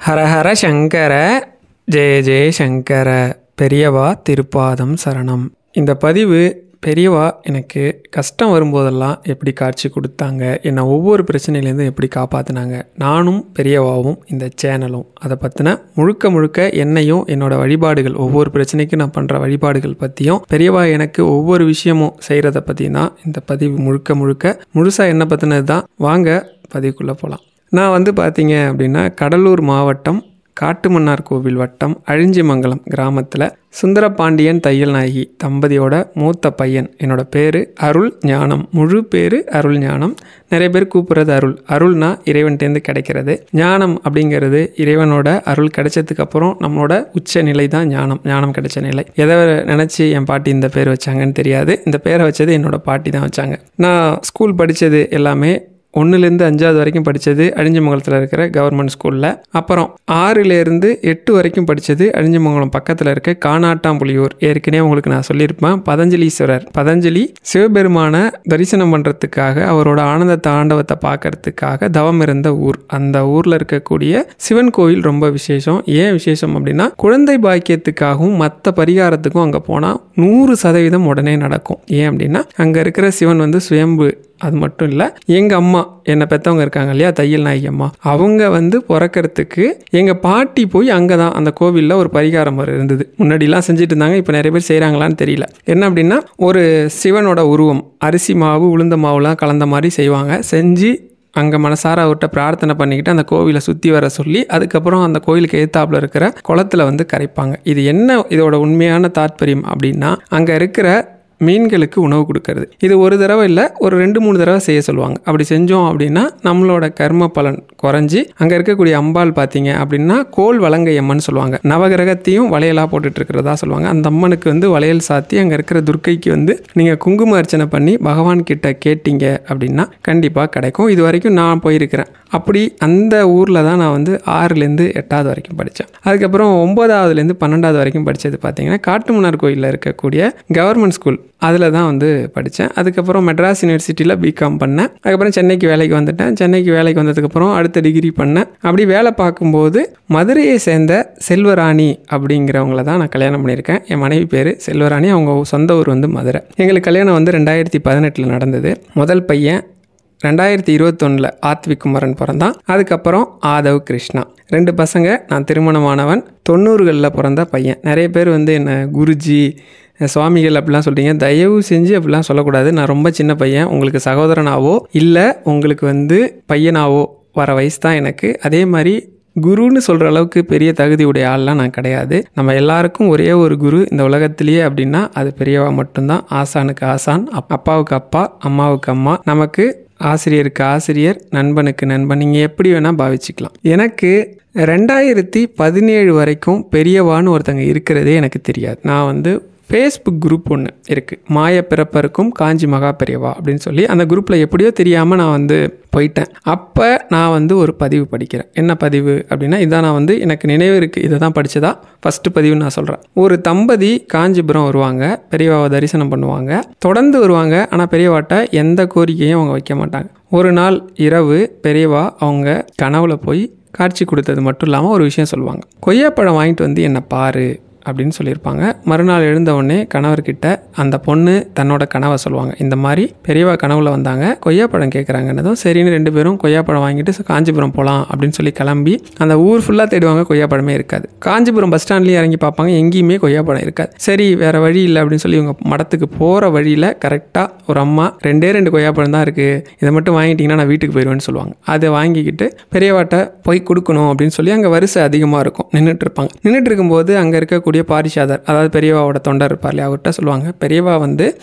ஹரஹர சங்கர, ஜெய ஜெய சங்கர, பெரியவா திருப்பாதம் சரணம். இந்த பதிவு பெரியவா எனக்கு கஷ்டம் வரும்போதெல்லாம் எப்படி காட்சி கொடுத்தாங்க, என்னை ஒவ்வொரு பிரச்சனையிலேருந்து எப்படி காப்பாற்றினாங்க, நானும் பெரியவாவும் இந்த சேனலும் அதை பற்றின முழுக்க என்னையும் என்னோட வழிபாடுகள், ஒவ்வொரு பிரச்சனைக்கும் நான் பண்ணுற வழிபாடுகள் பற்றியும், பெரியவா எனக்கு ஒவ்வொரு விஷயமும் செய்கிறத பற்றியும் தான் இந்த பதிவு முழுசாக என்னை பற்றினது தான். வாங்க பதிவுக்குள்ளே போகலாம். நான் பார்த்தீங்க அப்படின்னா கடலூர் மாவட்டம் காட்டுமன்னார் கோவில் வட்டம் அழிஞ்சிமங்கலம் கிராமத்தில் சுந்தரபாண்டியன் தையல் நாயகி தம்பதியோட மூத்த பையன். என்னோட பேர் அருள் ஞானம், முழு பேர் அருள் ஞானம். நிறைய பேர் கூப்பிட்றது அருள். அருள்னா இறைவன்கிட்டேருந்து கிடைக்கிறது, ஞானம் அப்படிங்கிறது இறைவனோட அருள் கிடைச்சதுக்கு அப்புறம் நம்மளோட உச்ச நிலை தான் ஞானம் கிடைச்ச நிலை. எதை நினச்சி என் பாட்டி இந்த பேர் வச்சாங்கன்னு தெரியாது. இந்த பேரை வச்சது என்னோட பாட்டி தான் வச்சாங்க. நான் ஸ்கூல் படித்தது எல்லாமே 1லேருந்து 5வது வரைக்கும் படித்தது அழிஞ்சிமங்கலத்தில் இருக்கிற கவர்மெண்ட் ஸ்கூலில். அப்புறம் 6லேருந்து 8 வரைக்கும் படித்தது அழிஞ்சிமங்கலம் பக்கத்தில் இருக்க கானாட்டாம்புலியூர். ஏற்கனவே உங்களுக்கு நான் சொல்லியிருப்பேன், பதஞ்சலீஸ்வரர். பதஞ்சலி சிவபெருமானை தரிசனம் பண்ணுறதுக்காக, அவரோட ஆனந்த தாண்டவத்தை பார்க்கறதுக்காக தவம் இருந்த ஊர். அந்த ஊரில் இருக்கக்கூடிய சிவன் கோயில் ரொம்ப விசேஷம். ஏன் விசேஷம் அப்படின்னா, குழந்தை பாக்கியத்துக்காகவும் மற்ற பரிகாரத்துக்கும் அங்கே போனால் 100% உடனே நடக்கும். ஏன் அப்படின்னா, அங்கே இருக்கிற சிவன் சுயம்பு. அது மட்டும் இல்லை, எங்கள் அம்மா, என்னை பெற்றவங்க இருக்காங்க இல்லையா, தையல் நாயகி அம்மா, அவங்க பிறக்கிறதுக்கு எங்கள் பாட்டி போய் அங்கே தான் அந்த கோவிலில் ஒரு பரிகாரம் இருந்தது. முன்னாடிலாம் செஞ்சுட்டு இருந்தாங்க, இப்போ நிறைய பேர் செய்கிறாங்களான்னு தெரியல. என்ன அப்படின்னா, ஒரு சிவனோட உருவம், அரிசி மாவு உளுந்த மாவுலாம் கலந்த மாதிரி செய்வாங்க. செஞ்சு அங்கே மனசார அவர்கிட்ட பிரார்த்தனை பண்ணிக்கிட்டு அந்த கோவிலை சுற்றி வர சொல்லி, அதுக்கப்புறம் அந்த கோயிலுக்கு எதிர்த்தாப்புல இருக்கிற குளத்தில் கரைப்பாங்க. இது என்ன இதோட உண்மையான தாற்பயம் அப்படின்னா, அங்கே இருக்கிற மீன்களுக்கு உணவு கொடுக்கறது. இது ஒரு தடவை இல்லை, ஒரு 2-3 தடவை செய்ய சொல்லுவாங்க. அப்படி செஞ்சோம் அப்படின்னா நம்மளோட கர்ம பலன் குறைஞ்சி, அங்கே இருக்கக்கூடிய அம்பாள் பார்த்தீங்க அப்படின்னா கோல் வலங்கை அம்மன் சொல்லுவாங்க. நவகிரகத்தையும் வளையலாக போட்டுட்டு இருக்கிறதா சொல்லுவாங்க. அந்த அம்மனுக்கு வளையல் சாத்தி அங்கே இருக்கிற துர்க்கைக்கு நீங்கள் குங்கும அர்ச்சனை பண்ணி பகவான் கிட்ட கேட்டீங்க அப்படின்னா கண்டிப்பாக கிடைக்கும். இது வரைக்கும் நான் போயிருக்கிறேன். அப்படி அந்த ஊரில் தான் நான் 6லேருந்து 8வது வரைக்கும் படித்தேன். அதுக்கப்புறம் 9வதுலேருந்து 12வது வரைக்கும் படித்தது பார்த்தீங்கன்னா காட்டுமன்னார் கோயிலில் இருக்கக்கூடிய கவர்மெண்ட் ஸ்கூல், அதில் தான் படித்தேன். அதுக்கப்புறம் மெட்ராஸ் யூனிவர்சிட்டியில் பிகாம் பண்ணேன். அதுக்கப்புறம் சென்னைக்கு வேலைக்கு வந்துட்டேன். சென்னைக்கு வேலைக்கு வந்ததுக்கப்புறம் அடுத்த டிகிரி பண்ணேன். அப்படி வேலை பார்க்கும்போது மதுரையை சேர்ந்த செல்வராணி அப்படிங்கிறவங்கள தான் நான் கல்யாணம் பண்ணியிருக்கேன். என் மனைவி பேர் செல்வராணி. அவங்க சொந்த ஊர் மதுரை. எங்களுக்கு கல்யாணம் 2018 நடந்தது. முதல் பையன் 2021 ஆத்விக் குமரன் பிறந்தான். அதுக்கப்புறம் ஆதவ் கிருஷ்ணா, 2 பசங்க. நான் திருமணமானவன் 90களில் பிறந்த பையன். நிறைய பேர் என்ன குருஜி, சுவாமிகள் அப்படிலாம் சொல்கிறீங்க. தயவு செஞ்சு அப்படிலாம் சொல்லக்கூடாது. நான் ரொம்ப சின்ன பையன். உங்களுக்கு சகோதரனாவோ இல்லை உங்களுக்கு பையனாவோ வர வயசு தான் எனக்கு. அதே மாதிரி குருன்னு சொல்கிற அளவுக்கு பெரிய தகுதி உடைய ஆள்லாம் நான் கிடையாது. நம்ம எல்லாருக்கும் ஒரே ஒரு குரு இந்த உலகத்திலேயே அப்படின்னா அது பெரியவா மட்டும்தான். ஆசானுக்கு ஆசான், அப்பாவுக்கு அப்பா, அம்மாவுக்கு அம்மா, நமக்கு ஆசிரியருக்கு ஆசிரியர், நண்பனுக்கு நண்பன், நீங்கள் எப்படி வேணால் பாவிச்சுக்கலாம். எனக்கு 2017 வரைக்கும் பெரியவான்னு ஒருத்தங்க இருக்கிறதே எனக்கு தெரியாது. நான் ஃபேஸ்புக் குரூப் ஒன்று இருக்குது, மாய பிறப்பருக்கும் காஞ்சி மகா பெரியவா அப்படின்னு சொல்லி. அந்த குரூப்பில் எப்படியோ தெரியாமல் நான் போயிட்டேன். அப்போ நான் ஒரு பதிவு படிக்கிறேன். என்ன பதிவு அப்படின்னா, இதான் நான் எனக்கு நினைவு இருக்குது, இதை தான் படித்ததா ஃபஸ்ட்டு பதிவுன்னு நான் சொல்கிறேன். ஒரு தம்பதி காஞ்சிபுரம் வருவாங்க, பெரியவாவை தரிசனம் பண்ணுவாங்க, தொடர்ந்து வருவாங்க. ஆனால் பெரியவாட்ட எந்த கோரிக்கையும் அவங்க வைக்க மாட்டாங்க. ஒரு நாள் இரவு பெரியவா அவங்க கனவுல போய் காட்சி கொடுத்தது மட்டும் இல்லாமல் ஒரு விஷயம் சொல்லுவாங்க. கொய்யாப்பழம் வாங்கிட்டு என்னை பாரு அப்படின்னு சொல்லியிருப்பாங்க. மறுநாள் எழுந்தவுடனே கணவர்கிட்ட அந்த பொண்ணு தன்னோட கனவை சொல்லுவாங்க. இந்த மாதிரி பெரியவா கனவுல வந்தாங்க, கொய்யாப்பழம் கேட்குறாங்கன்னதும் சரின்னு 2 பேரும் கொய்யாப்பழம் வாங்கிட்டு காஞ்சிபுரம் போகலாம் அப்படின்னு சொல்லி கிளம்பி அந்த ஊர் ஃபுல்லாக தேடுவாங்க. கொய்யாப்பழமே இருக்காது. காஞ்சிபுரம் பஸ் ஸ்டாண்ட்லேயே இறங்கி பார்ப்பாங்க, எங்கேயுமே கொய்யாப்பழம் இருக்காது. சரி, வேறு வழி இல்லை அப்படின்னு சொல்லி இவங்க மடத்துக்கு போகிற வழியில் கரெக்டாக ஒரு அம்மா 2 கொய்யாப்பழம் தான் இருக்குது, இதை மட்டும் வாங்கிட்டீங்கன்னா நான் வீட்டுக்கு போயிடுவேன்னு சொல்லுவாங்க. அதை வாங்கிக்கிட்டு பெரியவாட்ட போய் கொடுக்கணும் அப்படின்னு சொல்லி அங்கே வரிசை அதிகமாக இருக்கும், நின்றுட்டு இருப்பாங்க. நின்றுட்டு இருக்கும்போது அங்கே இருக்கக்கூடிய பாரிஷாதர், அதாவது பெரியவாவோட தொண்டர் இருப்பார் இல்லையா, அவர்கிட்ட சொல்லுவாங்க, பெரியவா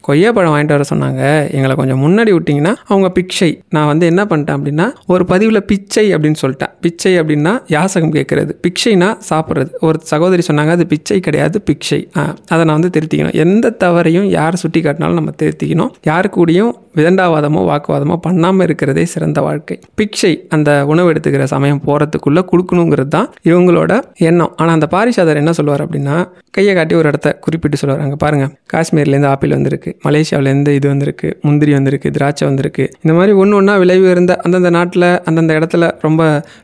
கொய்யாப்பழம் வாங்கிட்டு வர சொன்னாங்க, எங்களை கொஞ்சம் முன்னாடி விட்டிங்கன்னா. அவங்க பிச்சை, நான் என்ன பண்ணிட்டேன் அப்படின்னா ஒரு பதிவில் பிச்சை அப்படின்னு சொல்லிட்டேன். பிச்சை அப்படின்னா யாசகம் கேட்கறது, பிக்ஷைனா சாப்பிட்றது. ஒரு சகோதரி சொன்னாங்க, அது பிச்சை கிடையாது பிக்ஷை. அதை நான் திருத்திக்கணும். எந்த தவறையும் யார் சுட்டி காட்டினாலும் நம்ம திருத்திக்கணும். யாரு கூடயும் விதண்டாவாதமோ வாக்குவாதமோ பண்ணாமல் இருக்கிறதே சிறந்த வாழ்க்கை. பிக்ஷை, அந்த உணவு எடுத்துக்கிற சமயம் போகிறதுக்குள்ளே கொடுக்கணுங்கிறது தான் இவங்களோட எண்ணம். ஆனால் அந்த பாரிஷாதர் என்ன சொல்லுவார் அப்படின்னா, கையை காட்டி ஒரு இடத்த குறிப்பிட்டு சொல்லுவார். அங்கே பாருங்கள், காஷ்மீர்லேருந்து ஆப்பிள் வந்திருக்கு, மலேசியாவிலேருந்து இது வந்திருக்கு, முந்திரி வந்திருக்கு, திராட்சை வந்திருக்கு. இந்த மாதிரி ஒன்று ஒன்றா விளைவு இருந்த அந்தந்த நாட்டில் அந்தந்த இடத்துல ரொம்ப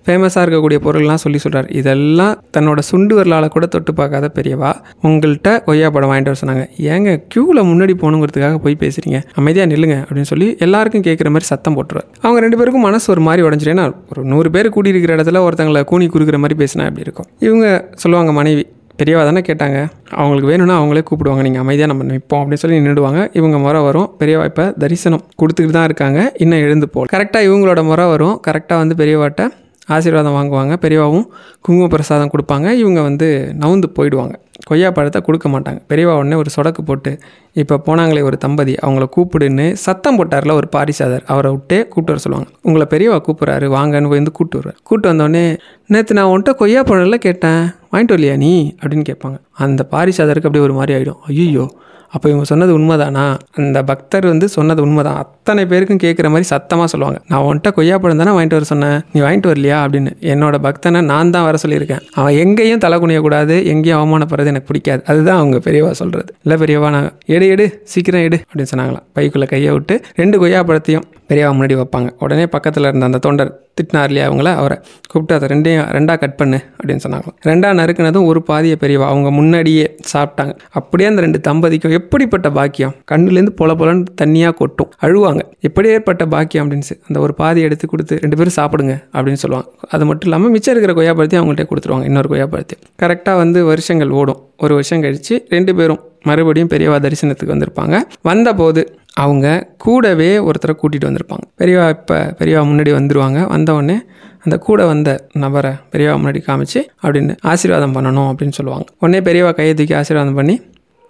ஃபேமஸாக இருக்கக்கூடிய பொருள்லாம் சொல்லி சொல்கிறார். இதெல்லாம் தன்னோட சுண்டு வரலால் கூட தொட்டு பார்க்காத பெரியவா உங்கள்கிட்ட கொய்யா பழம் வாங்கிட்டு வர சொன்னாங்க. ஏங்க க்யூவில் முன்னாடி போகணுங்கிறதுக்காக போய் பேசுகிறீங்க, அமைதியாக நில்லுங்க அப்படின்னு சொல்லி எல்லாருக்கும் கேட்குற மாதிரி சத்தம் போட்டுருவார். அவங்க 2 பேருக்கும் மனசு ஒரு மாதிரி உடஞ்சிரு. ஏன்னா ஒரு 100 பேர் கூடியிருக்கிற இடத்துல ஒருத்தங்களை கூனி குறுக்கிற மாதிரி பேசினா எப்படி இருக்கும். இவங்க சொல்லுவாங்க, மனைவி பெரியவா தானே கேட்டாங்க, அவங்களுக்கு வேணும்னா அவங்களே கூப்பிடுவாங்க, நீங்கள் அமைதியாக நம்ம நிற்போம் அப்படின்னு சொல்லி நின்றுடுவாங்க. இவங்க முறை வரும். பெரியவா இப்போ தரிசனம் கொடுத்துக்கிட்டு தான் இருக்காங்க, இன்னும் எழுந்து போகல. கரெக்டாக இவங்களோட முறை வரும். கரெக்டாக வந்து பெரியவாட்ட ஆசீர்வாதம் வாங்குவாங்க. பெரியவாவும் குங்கும பிரசாதம் கொடுப்பாங்க. இவங்க வந்து நவுந்து போயிடுவாங்க. கொய்யா பழத்தை கொடுக்க மாட்டாங்க. பெரியவா உடனே ஒரு சொடக்கு போட்டு, இப்போ போனாங்களே ஒரு தம்பதி, அவங்கள கூப்பிடுன்னு சத்தம் போட்டார்ல ஒரு பாரிசாதர், அவரை விட்டே கூப்பிட்டு வர சொல்லுவாங்க. உங்களை பெரியவா கூப்பிட்றாரு, வாங்கன்னு வந்து கூப்பிட்டு வருவார். கூப்பிட்டு வந்தோடனே, நேற்று நான் உன்கிட்ட கொய்யா பழம்லாம் கேட்டேன், வாங்கிட்டு வரலையா நீ அப்படின்னு கேட்பாங்க. அந்த பாரிசாதருக்கு அப்படியே ஒரு மாதிரி ஆகிடும். ஐயோ, அப்போ இவங்க சொன்னது உண்மைதானா? அந்த பக்தர் வந்து சொன்னது உண்மைதான். அத்தனை பேருக்கும் கேட்குற மாதிரி சத்தமாக சொல்லுவாங்க, நான் உன்கிட்ட கொய்யாப்பழம் தானே வாங்கிட்டு வர சொன்னேன், நீ வாங்கிட்டு வரலையா அப்படின்னு. என்னோட பக்தனை நான் தான் வர சொல்லியிருக்கேன். அவன் எங்கேயும் தலை குனியக்கூடாது, எங்கேயும் அவமானப்படுறது எனக்கு பிடிக்காது. அதுதான் அவங்க பெரியவா சொல்கிறது. இல்லை பெரியவா, நான் எடு சீக்கிரம் எடு அப்படின்னு சொன்னாங்களாம். பைக்குள்ளே கையை விட்டு 2 கொய்யாப்பழத்தையும் பெரியவா முன்னாடி வைப்பாங்க. உடனே பக்கத்தில் இருந்த அந்த தொண்டர் திட்டினார் இல்லையா அவங்கள, அவரை கூப்பிட்டு அதை 2ஆக கட் பண்ணு அப்படின்னு சொன்னாங்களாம். 2ஆக நறுக்குனதும் ஒரு பாதியை பெரியவா அவங்க முன்னாடியே சாப்பிட்டாங்க. அப்படியே அந்த 2 தம்பதிக்கும் எப்படிப்பட்ட பாக்கியம், கண்ணுலேருந்து பொலன்னு தண்ணியாக கொட்டும், அழுவாங்க. எப்படி ஏற்பட்ட பாக்கியம் அப்படின்னு அந்த ஒரு பாதி எடுத்து கொடுத்து 2 பேரும் சாப்பிடுங்க அப்படின்னு சொல்லுவாங்க. அது மட்டும் இல்லாமல் மிச்சம் இருக்கிற கொய்யாப்பழத்தையும் அவங்கள்ட்ட கொடுத்துருவாங்க, இன்னொரு கொய்யாப்பழத்தையும். கரெக்டாக வந்து வருஷங்கள் ஓடும். ஒரு வருஷம் கழித்து 2 பேரும் மறுபடியும் பெரியவா தரிசனத்துக்கு வந்திருப்பாங்க. வந்தபோது அவங்க கூடவே ஒருத்தரை கூட்டிகிட்டு வந்திருப்பாங்க. பெரியவா முன்னாடி வந்துடுவாங்க. வந்தவுடனே அந்த கூட வந்த நபரை பெரியவா முன்னாடி காமிச்சு அப்படின்னு ஆசீர்வாதம் பண்ணணும் அப்படின்னு சொல்லுவாங்க. உடனே பெரியவா கையை தூக்கி ஆசீர்வாதம் பண்ணி,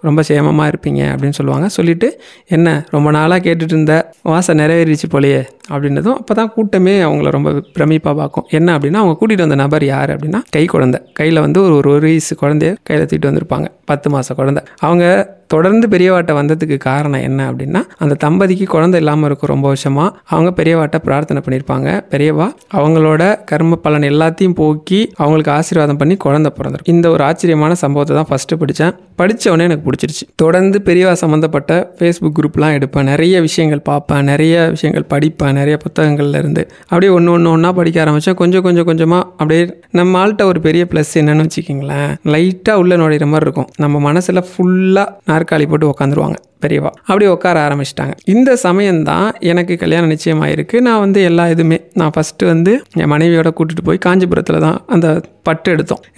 ரொம்ப சேமமாக இருப்பீங்க அப்படின்னு சொல்லுவாங்க. சொல்லிவிட்டு, என்ன ரொம்ப நாளாக கேட்டுட்டு இருந்த வாசை நிறைவேறிச்சு போலையே அப்படின்றதும் அப்போ தான் கூட்டமே அவங்கள ரொம்ப பிரமிப்பாக பார்க்கும். என்ன அப்படின்னா, அவங்க கூட்டிகிட்டு வந்த நபர் யார் அப்படின்னா, குழந்தை கையில் வந்து ஒரு வயசு குழந்தைய கையில் தூக்கிட்டு வந்திருப்பாங்க, 10 மாத குழந்தை. அவங்க தொடர்ந்து பெரியவாட்ட வந்ததுக்கு காரணம் என்ன அப்படின்னா, அந்த தம்பதிக்கு குழந்தை இல்லாமல் இருக்கும் ரொம்ப வருஷமாக. அவங்க பெரியவாட்ட பிரார்த்தனை பண்ணியிருப்பாங்க. பெரியவா அவங்களோட கர்ம பலன் எல்லாத்தையும் போக்கி அவங்களுக்கு ஆசீர்வாதம் பண்ணி குழந்தை பிறந்திருக்கும். இந்த ஒரு ஆச்சரியமான சம்பவத்தை தான் ஃபஸ்ட்டு படித்தேன். படித்தவொடனே எனக்கு பிடிச்சிருச்சு. தொடர்ந்து பெரியவா சம்மந்தப்பட்ட ஃபேஸ்புக் குரூப்லாம் எடுப்பேன், நிறைய விஷயங்கள் பார்ப்பேன், நிறைய விஷயங்கள் படிப்பேன், நிறைய புத்தகங்கள்ல இருந்து அப்படியே ஒன்றா படிக்க ஆரம்பித்தேன். கொஞ்சமாக அப்படியே நம்ம ஆள்கிட்ட ஒரு பெரிய ப்ளஸ் என்னன்னு வச்சுக்கிங்களேன், லைட்டாக உள்ள நுழையிற மாதிரி இருக்கும். நம்ம மனசில் ஃபுல்லாக நாற்காலி போட்டு உட்காந்துருவாங்க பெரியவா. அப்படி உட்கார ஆரம்பிச்சிட்டாங்க. இந்த சமயம்தான் எனக்கு கல்யாணம் நிச்சயமாயிருக்கு. நான் வந்து எல்லா இதுவுமே நான் ஃபஸ்ட்டு வந்து என் மனைவியோட கூட்டிகிட்டு போய் காஞ்சிபுரத்தில் தான் அந்த பட்டு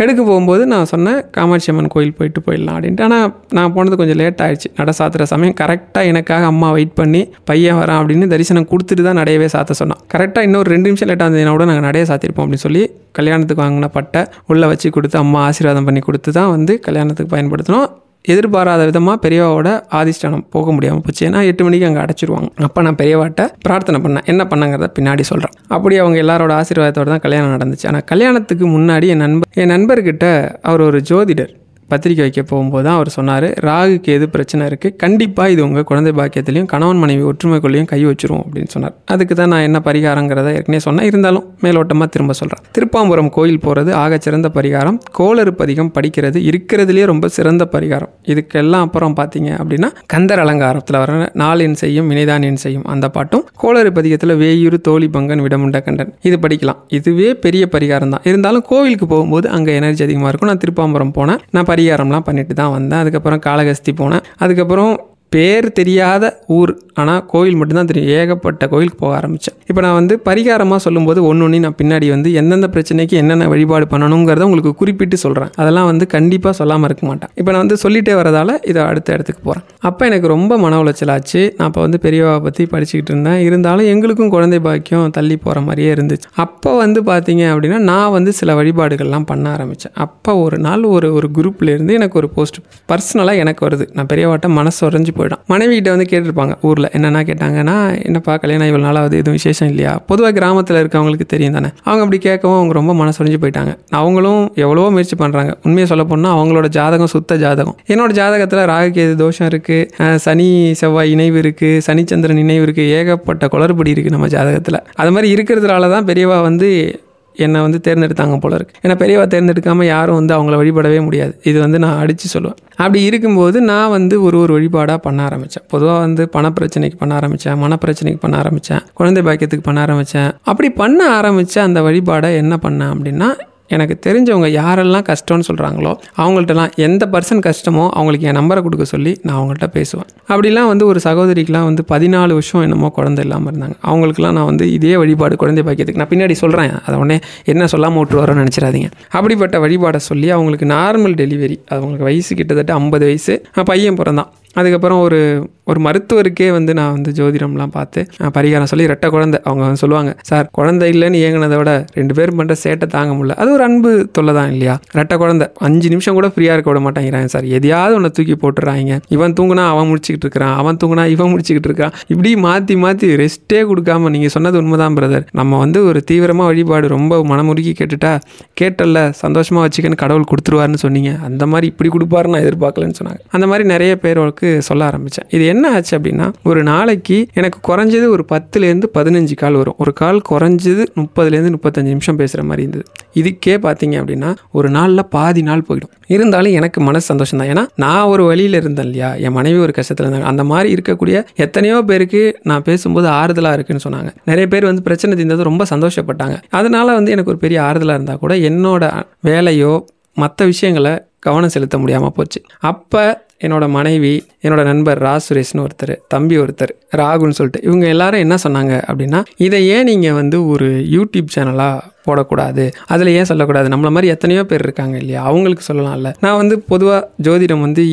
எடுக்க போகும்போது நான் சொன்னேன், காமாட்சி அம்மன் கோயில் போயிடலாம் அப்படின்ட்டு. ஆனால் நான் போனது கொஞ்சம் லேட் ஆகிடுச்சு. நட சாத்துற சமயம் கரெக்டாக எனக்காக அம்மா வெயிட் பண்ணி பையன் வரான் அப்படின்னு தரிசனம் கொடுத்துட்டு தான் நடையவே சாத்த சொன்னான். கரெக்டாக இன்னொரு 2 நிமிஷம் லேட்டாக இருந்ததுனா கூட நாங்கள் நடைய சாத்திருப்போம் அப்படின்னு சொல்லி கல்யாணத்துக்கு வாங்கின பட்டை உள்ளே வச்சு கொடுத்து அம்மா ஆசீர்வாதம் பண்ணி கொடுத்து தான் வந்து கல்யாணத்துக்கு பயன்படுத்தணும். எதிர்பாராத விதமாக பெரியவாவோட ஆதிஷ்டானம் போக முடியாமல் போச்சு. ஏன்னா 8 மணிக்கு அங்கே அடைச்சிருவாங்க. அப்போ நான் பெரியவாட்ட பிரார்த்தனை பண்ணேன், என்ன பண்ணங்கிறத பின்னாடி சொல்கிறேன். அப்படி அவங்க எல்லாரோட ஆசீர்வாதத்தோடு தான் கல்யாணம் நடந்துச்சு. ஆனால் கல்யாணத்துக்கு முன்னாடி என் நண்பர்கிட்ட அவர் ஒரு ஜோதிடர் பத்திரிக்கை வைக்க போகும்போது தான் அவர் சொன்னார், ராகுக்கு எது பிரச்சனை இருக்குது, கண்டிப்பாக இது உங்கள் குழந்தை பாக்கியத்துலையும் கணவன் மனைவி ஒற்றுமைக்குள்ளேயும் கை வச்சிரும் அப்படின்னு சொன்னார். அதுக்கு தான் நான் என்ன பரிகாரங்கிறத ஏற்கனவே சொன்னேன், இருந்தாலும் மேலோட்டமாக திரும்ப சொல்கிறேன். திருப்பாம்புரம் கோயில் போகிறது ஆகச்சிறந்த பரிகாரம். கோளறு பதிகம் படிக்கிறது இருக்கிறதுலேயே ரொம்ப சிறந்த பரிகாரம். இதுக்கெல்லாம் அப்புறம் பார்த்தீங்க அப்படின்னா, கந்தர் அலங்காரத்தில் வர நாளின் செய்யும் வினைதான் என் செய்யும் அந்த பாட்டும், கோளறு பதிகத்தில் வேயூர் தோழி பங்கன் விடமுண்ட கண்டன் இது படிக்கலாம். இதுவே பெரிய பரிகாரம் தான். இருந்தாலும் கோவிலுக்கு போகும்போது அங்கே எனர்ஜி அதிகமாக இருக்கும். நான் திருப்பாம்புரம் போனேன், நான் பரிகாரம்லாம் பண்ணிட்டு தான் வந்தேன். அதுக்கப்புறம் காளகஸ்தி போனேன். அதுக்கப்புறம் பேர் தெரியாத ஊர், ஆனால் கோயில் மட்டும்தான் தெரியும், ஏகப்பட்ட கோயிலுக்கு போக ஆரம்பித்தேன். இப்போ நான் வந்து பரிகாரமாக சொல்லும்போது ஒன்று நான் பின்னாடி வந்து எந்தெந்த பிரச்சனைக்கு என்னென்ன வழிபாடு பண்ணணுங்கிறத உங்களுக்கு குறிப்பிட்டு சொல்கிறேன். அதெல்லாம் வந்து கண்டிப்பாக சொல்லாமல் இருக்க மாட்டேன். இப்போ நான் வந்து சொல்லிகிட்டே வரதால் இதை அடுத்த இடத்துக்கு போகிறேன். அப்போ எனக்கு ரொம்ப மன உளைச்சலாச்சு. நான் அப்போ வந்து பெரியவாவை பற்றி படிச்சுக்கிட்டு இருந்தேன். இருந்தாலும் எங்களுக்கும் குழந்தை பாக்கியம் தள்ளி போகிற மாதிரியே இருந்துச்சு. அப்போ வந்து பார்த்தீங்க அப்படின்னா, நான் வந்து சில வழிபாடுகள்லாம் பண்ண ஆரம்பித்தேன். அப்போ ஒரு நாள் ஒரு குரூப்லேருந்து எனக்கு ஒரு போஸ்ட் பர்சனலாக எனக்கு வருது. நான் பெரியவாட்ட மனசு உறைஞ்சி போயிடும். மனைவிகிட்ட வந்து கேட்டிருப்பாங்க ஊரில், என்னென்னா கேட்டாங்கன்னா, என்னப்பா கல்யாணம் இவ்வளோ நாளாவது எதுவும் விசேஷம் இல்லையா? பொதுவாக கிராமத்தில் இருக்கவங்களுக்கு தெரியும் தானே. அவங்க அப்படி கேட்கவும் அவங்க ரொம்ப மனசுடைஞ்சு போயிட்டாங்க. அவங்களும் எவ்வளவோ முயற்சி பண்ணுறாங்க. உண்மையை சொல்ல போனால் அவங்களோட ஜாதகம் சுத்த ஜாதகம். என்னோட ஜாதகத்தில் ராகுகேது தோஷம் இருக்குது, சனி செவ்வாய் இணைவு இருக்குது, சனிச்சந்திரன் இணைவு இருக்குது, ஏகப்பட்ட குளறுபடி இருக்குது நம்ம ஜாதகத்தில். அது மாதிரி இருக்கிறதுனால தான் பெரியவா வந்து என்னை வந்து தேர்ந்தெடுத்தாங்க போல இருக்குது. ஏன்னா பெரியவா தேர்ந்தெடுக்காமல் யாரும் வந்து அவங்கள வழிபடவே முடியாது. இது வந்து நான் அடித்து சொல்லுவேன். அப்படி இருக்கும்போது நான் வந்து ஒரு வழிபாடாக பண்ண ஆரம்பித்தேன். பொதுவாக வந்து பணப்பிரச்சனைக்கு பண்ண ஆரம்பித்தேன், மனப்பிரச்சனைக்கு பண்ண ஆரம்பித்தேன், குழந்தை பாக்கியத்துக்கு பண்ண ஆரம்பித்தேன். அப்படி பண்ண ஆரம்பித்த அந்த வழிபாடை என்ன பண்ணேன் அப்படின்னா, எனக்கு தெரிஞ்சவங்க யாரெல்லாம் கஷ்டம்னு சொல்கிறாங்களோ அவங்கள்ட்டலாம் எந்த பர்சன் கஷ்டமோ அவங்களுக்கு என் நம்பரை கொடுக்க சொல்லி நான் அவங்கள்ட்ட பேசுவேன். அப்படிலாம் வந்து ஒரு சகோதரிக்கெலாம் வந்து 14 வருஷம் என்னமோ குழந்தை இல்லாமல் இருந்தாங்க. அவங்களுக்குலாம் நான் வந்து இதே வழிபாடு குழந்தை பாக்கியத்துக்கு நான் பின்னாடி சொல்கிறேன், அதை உடனே என்ன சொல்லாமல் விட்டுருவாரோன்னு நினச்சிடாதீங்க. அப்படிப்பட்ட வழிபாடை சொல்லி அவங்களுக்கு நார்மல் டெலிவரி, அவங்களுக்கு வயசு கிட்டத்தட்ட 50 வயசு, பையன் பிறந்தான். அதுக்கப்புறம் ஒரு மருத்துவருக்கே வந்து நான் வந்து ஜோதிடம்லாம் பார்த்து பரிகாரம் சொல்லி ரெட்டை குழந்தை. அவங்க வந்து சொல்லுவாங்க, சார் குழந்தை இல்லைன்னு ஏங்கினதை விட 2 பேரும் பண்ணுற சேட்டை தாங்க முடியல. அது ஒரு அன்பு தொல்லை தான் இல்லையா? ரெட்டை குழந்தை 5 நிமிஷம் கூட ஃப்ரீயாக இருக்க விட மாட்டேங்கிறாங்க சார். எதையாவது ஒன்று தூக்கி போட்டுறாங்க. இவன் தூங்குனா அவன் முடிச்சுக்கிட்டு இருக்கிறான், அவன் தூங்குனா இவன் முடிச்சுக்கிட்டு இருக்கான். இப்படி மாற்றி ரெஸ்ட்டே கொடுக்காம. நீங்கள் சொன்னது உண்மைதான் பிரதர். நம்ம வந்து ஒரு தீவிரமாக வழிபாடு ரொம்ப மனமுருகி கேட்டுட்டா, கேட்டல்ல சந்தோஷமாக வச்சுக்கன்னு கடவுள் கொடுத்துருவாருன்னு சொன்னீங்க. அந்த மாதிரி இப்படி கொடுப்பாருன்னு நான் எதிர்பார்க்கலன்னு சொன்னாங்க. அந்த மாதிரி நிறைய பேருக்கு சொல்ல ஆரம்பித்தேன். இது என்ன ஆச்சு அப்படின்னா, ஒரு நாளைக்கு எனக்கு குறைஞ்சது ஒரு 10லேருந்து 15 கால் வரும். ஒரு கால் குறைஞ்சது 30லேருந்து 35 நிமிஷம் பேசுகிற மாதிரி இருந்தது. இதுக்கே பார்த்தீங்க அப்படின்னா ஒரு நாளில் பாதி நாள் போயிடும். இருந்தாலும் எனக்கு மனசு சந்தோஷம் தான். ஏன்னா நான் ஒரு வழியில் இருந்தேன் இல்லையா, என் மனைவி ஒரு கஷ்டத்தில் இருந்தாங்க. அந்த மாதிரி இருக்கக்கூடிய எத்தனையோ பேருக்கு நான் பேசும்போது ஆறுதலாக இருக்குன்னு சொன்னாங்க. நிறைய பேர் வந்து பிரச்சனை தீர்ந்தது ரொம்ப சந்தோஷப்பட்டாங்க. அதனால வந்து எனக்கு ஒரு பெரிய ஆறுதலாக இருந்தால் கூட என்னோட வேலையோ மற்ற விஷயங்களை கவனம் செலுத்த முடியாமல் போச்சு. அப்போ என்னோட மனைவி, என்னோட நண்பர் சுரேஷ்னு ஒருத்தர், தம்பி ஒருத்தர் ராகுன்னு சொல்லிட்டு, இவங்க எல்லாரும் என்ன சொன்னாங்க அப்படின்னா, இதை ஏன் நீங்கள் வந்து ஒரு யூடியூப் சேனலாக போடக்கூடாது, அதில் ஏன் சொல்லக்கூடாது, நம்மள மாதிரி எத்தனையோ பேர் இருக்காங்க இல்லையா, அவங்களுக்கு சொல்லலாம்ல. நான் வந்து பொதுவாக ஜோதிடம் வந்து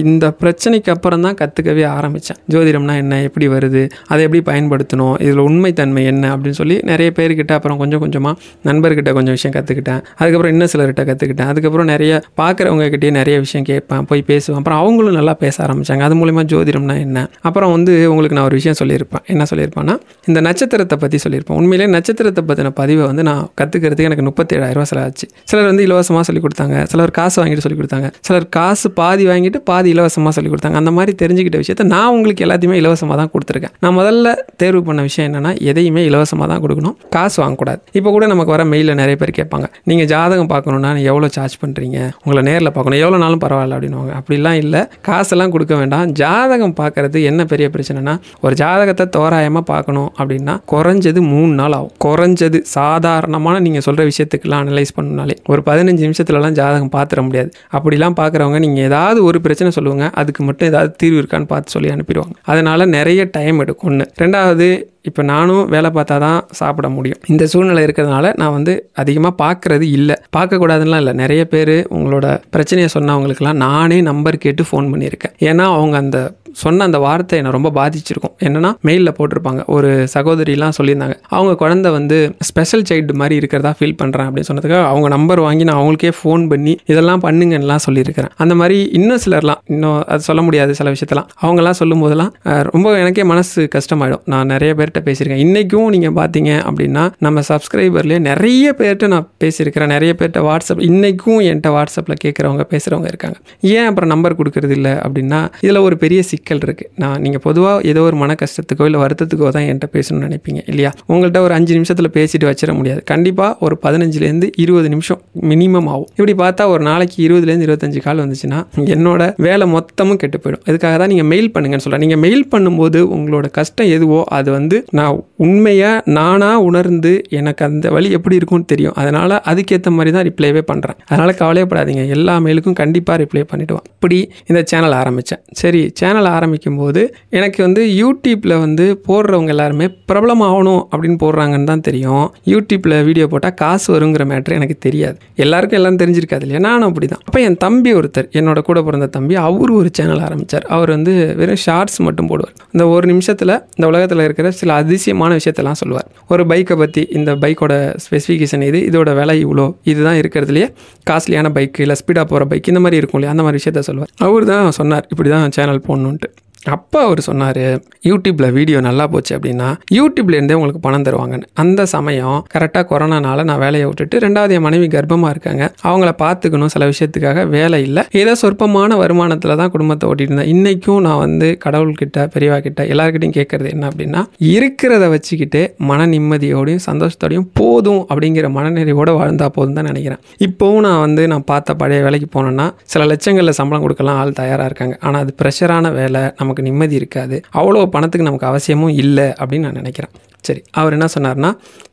இந்த பிரச்சனைக்கு அப்புறம் தான் கற்றுக்கவே ஆரம்பித்தேன். ஜோதிடம்னா என்ன, எப்படி வருது, அதை எப்படி பயன்படுத்தணும், இதில் உண்மைத்தன்மை என்ன அப்படின்னு சொல்லி நிறைய பேர்கிட்ட அப்புறம் கொஞ்சம் கொஞ்சமாக நண்பர்கிட்ட கொஞ்சம் விஷயம் கற்றுக்கிட்டேன். அதுக்கப்புறம் இன்னும் சிலர்கிட்ட கற்றுக்கிட்டேன். அதுக்கப்புறம் நிறைய பார்க்குறவங்ககிட்டயே நிறைய விஷயம் கேட்பேன், போய் பேசுவேன். அப்புறம் அவங்களும் நல்லா பேச ஆரம்பித்தாங்க. அது மூலிமா ஜோதிடம்னா என்ன. அப்புறம் வந்து உங்களுக்கு நான் ஒரு விஷயம் சொல்லியிருப்பேன். என்ன சொல்லியிருப்பேன்னா, இந்த நட்சத்திரத்தை பற்றி சொல்லியிருப்பேன். உண்மையிலே நட்சத்திரத்தை பற்றின பதிவை வந்து நான் கற்றுக்கிறதுக்கு எனக்கு 37,000 செலவாச்சு. சிலர் வந்து இலவசமாக சொல்லிக் கொடுத்தாங்க, சிலர் காசு வாங்கிட்டு சொல்லிக் கொடுத்தாங்க, சிலர் காசு பாதி வாங்கிட்டு பாதி இலவசமாக சொல்லிக் கொடுத்தாங்க. அந்த மாதிரி தெரிஞ்சுக்கிட்ட விஷயத்தை நான் உங்களுக்கு எல்லாத்தையுமே இலவசமாக தான் கொடுத்துருக்கேன். நான் முதல்ல தேர்வு பண்ண விஷயம் என்னென்னா, எதையுமே இலவசமாக தான் கொடுக்கணும், காசு வாங்கக்கூடாது. இப்போ கூட நமக்கு வர மெயிலில் நிறைய பேர் கேட்பாங்க, நீங்கள் ஜாதகம் பார்க்கணுன்னா எவ்வளோ சார்ஜ் பண்ணுறீங்க, உங்களை நேரில் பார்க்கணும், எவ்வளோ நாளும் பரவாயில்ல அப்படின்வாங்க. அப்படிலாம் இல்லை, காசெல்லாம் கொடுக்க வேண்டாம். ஜாதகம் பார்க்கறது என்ன பெரிய பிரச்சனைனா, ஒரு ஜாதகத்தை தோராயமாக பார்க்கணும் அப்படின்னா குறைஞ்சது 3 நாள் ஆகும். குறைஞ்சது சாதாரணமான நீங்கள் சொல்கிற விஷயத்துக்கெல்லாம் அனலைஸ் பண்ணாலே ஒரு 15 நிமிஷத்துலலாம் ஜாதகம் பார்த்துட முடியாது. அப்படிலாம் பார்க்குறவங்க நீங்கள் ஏதாவது ஒரு பிரச்சனை சொல்லுவாங்க, அதுக்கு மட்டும் ஏதாவது தீர்வு இருக்கான்னு பார்த்து சொல்லி அனுப்பிடுவாங்க. அதனால நிறைய டைம் எடுக்கும். ஒன்று. ரெண்டாவது, இப்போ நானும் வேலை பார்த்தா தான் சாப்பிட முடியும். இந்த சூழ்நிலை இருக்கிறதுனால நான் வந்து அதிகமாக பார்க்குறது இல்லை. பார்க்கக்கூடாதுலாம் இல்லை. நிறைய பேர் உங்களோட பிரச்சனையை சொன்னவங்களுக்கெல்லாம் நானே நம்பர் கேட்டு ஃபோன் பண்ணியிருக்கேன். ஏன்னா அவங்க அந்த சொன்ன அந்த வார்த்தை என்னை ரொம்ப பாதிச்சிருக்கும். என்னென்னா, மெயிலில் போட்டிருப்பாங்க, ஒரு சகோதரிலாம் சொல்லியிருந்தாங்க, அவங்க குழந்தை வந்து ஸ்பெஷல் சைல்டு மாதிரி இருக்கிறதா ஃபீல் பண்ணுறேன் அப்படின்னு சொன்னதுக்காக அவங்க நம்பர் வாங்கி நான் அவங்களுக்கே ஃபோன் பண்ணி இதெல்லாம் பண்ணுங்கன்னெலாம் சொல்லியிருக்கிறேன். அந்த மாதிரி இன்னும் சிலர்லாம், இன்னும் அது சொல்ல முடியாது சில விஷயத்தெல்லாம், அவங்கெல்லாம் சொல்லும் போதெல்லாம் ரொம்ப எனக்கே மனசு கஷ்டமாயிடும். நான் நிறைய பேர்கிட்ட பேசியிருக்கேன். இன்றைக்கும் நீங்கள் பார்த்தீங்க அப்படின்னா நம்ம சப்ஸ்கிரைபர்லேயே நிறைய பேர்கிட்ட நான் பேசியிருக்கிறேன். நிறைய பேர்கிட்ட வாட்ஸ்அப், இன்றைக்கும் என்கிட்ட வாட்ஸ்அப்பில் கேட்குறவங்க பேசுகிறவங்க இருக்காங்க. ஏன் அப்புறம் நம்பர் கொடுக்கறது இல்லை அப்படின்னா, இதில் ஒரு பெரிய சிக்கல் இருக்குது. நீங்கள் பொதுவாக ஏதோ ஒரு மன கஷ்டத்துக்கோ இல்லை வருத்தத்துக்கோ தான் என்கிட்ட பேசணும்னு நினைப்பீங்க இல்லையா. உங்கள்கிட்ட ஒரு 5 நிமிஷத்தில் பேசிட்டு வச்சிட முடியாது. கண்டிப்பாக ஒரு 15லேருந்து 20 நிமிஷம் மினிமம் ஆகும். இப்படி பார்த்தா ஒரு நாளைக்கு 20லேருந்து 25 கால் வந்துச்சுன்னா என்னோட வேலை மொத்தமும் கெட்டு போயிடும். இதுக்காக தான் நீங்கள் மெயில் பண்ணுங்கன்னு சொல்கிறேன். நீங்கள் மெயில் பண்ணும்போது உங்களோட கஷ்டம் எதுவோ அது வந்து நான் உண்மையாக நானாக உணர்ந்து எனக்கு அந்த வழி எப்படி இருக்கும்னு தெரியும். அதனால் அதுக்கேற்ற மாதிரி தான் ரிப்ளைவே பண்ணுறேன். அதனால் கவலையப்படாதீங்க, எல்லா மெயிலுக்கும் கண்டிப்பாக ரிப்ளை பண்ணிவிடுவேன். இப்படி இந்த சேனல் ஆரம்பித்தேன். சரி, சேனல் ஆரம்பிக்கும் போது எனக்கு வந்து யூடியூப்பில் வந்து போடுறவங்க எல்லாருமே பிரபலம் ஆகணும் அப்படின்னு போடுறாங்கன்னு தான் தெரியும். யூடியூப்பில் வீடியோ போட்டால் காசு வருங்கிற மேட்ரு எனக்கு தெரியாது. எல்லாருக்கும் எல்லாம் தெரிஞ்சிருக்காது இல்லையா. நானும் அப்படி தான். அப்போ என் தம்பி ஒருத்தர், என்னோட கூட பிறந்த தம்பி, அவர் ஒரு சேனல் ஆரம்பித்தார். அவர் வந்து வெறும் ஷார்ட்ஸ் மட்டும் போடுவார். இந்த ஒரு நிமிஷத்தில் இந்த உலகத்தில் இருக்கிற சில அதிசயமான விஷயத்தெல்லாம் சொல்லுவார். ஒரு பைக்கை பற்றி, இந்த பைக்கோட ஸ்பெசிஃபிகேஷன் இது, இதோட விலை இவ்வளோ, இதுதான் இருக்கிறதுலையே காஸ்ட்லியான பைக்கு, இல்லை ஸ்பீடாக போகிற பைக், இந்த மாதிரி இருக்கும் இல்லையா, அந்த மாதிரி விஷயத்த சொல்லுவார். அவர் தான் சொன்னார் இப்படி தான் சேனல் போடணுன்ட்டு. அப்போ அவர் சொன்னார், யூடியூப்பில் வீடியோ நல்லா போச்சு அப்படின்னா யூடியூப்லேருந்தே உங்களுக்கு பணம் தருவாங்கன்னு. அந்த சமயம் கரெக்டாக கொரோனானால நான் வேலையை விட்டுட்டு 2வது என் மனைவி கர்ப்பமாக இருக்காங்க. அவங்கள பார்த்துக்கணும், சில விஷயத்துக்காக வேலை இல்லை, ஏதோ சொற்பமான வருமானத்தில் தான் குடும்பத்தை ஓட்டிட்டு இருந்தேன். இன்றைக்கும் நான் வந்து கடவுள்கிட்ட பெரியவா கிட்ட எல்லாருக்கிட்டையும் கேட்குறது என்ன அப்படின்னா, இருக்கிறத வச்சுக்கிட்டு மன நிம்மதியோடையும் சந்தோஷத்தோடையும் போதும் அப்படிங்கிற மனநிறைவோடு வாழ்ந்தா போதும் தான் நினைக்கிறேன். இப்போவும் நான் பார்த்த பழைய வேலைக்கு போனேன்னா சில லட்சங்களில் சம்பளம் கொடுக்கலாம் ஆள் தயாராக இருக்காங்க. ஆனால் அது ப்ரெஷரான வேலை, நமக்கு நிம்மதி இருக்காது, அவ்வளோ பணத்துக்கு நமக்கு அவசியமும் இல்லை அப்படின்னு நான் நினைக்கிறேன். சரி, அவர் என்ன சொன்னார்னா,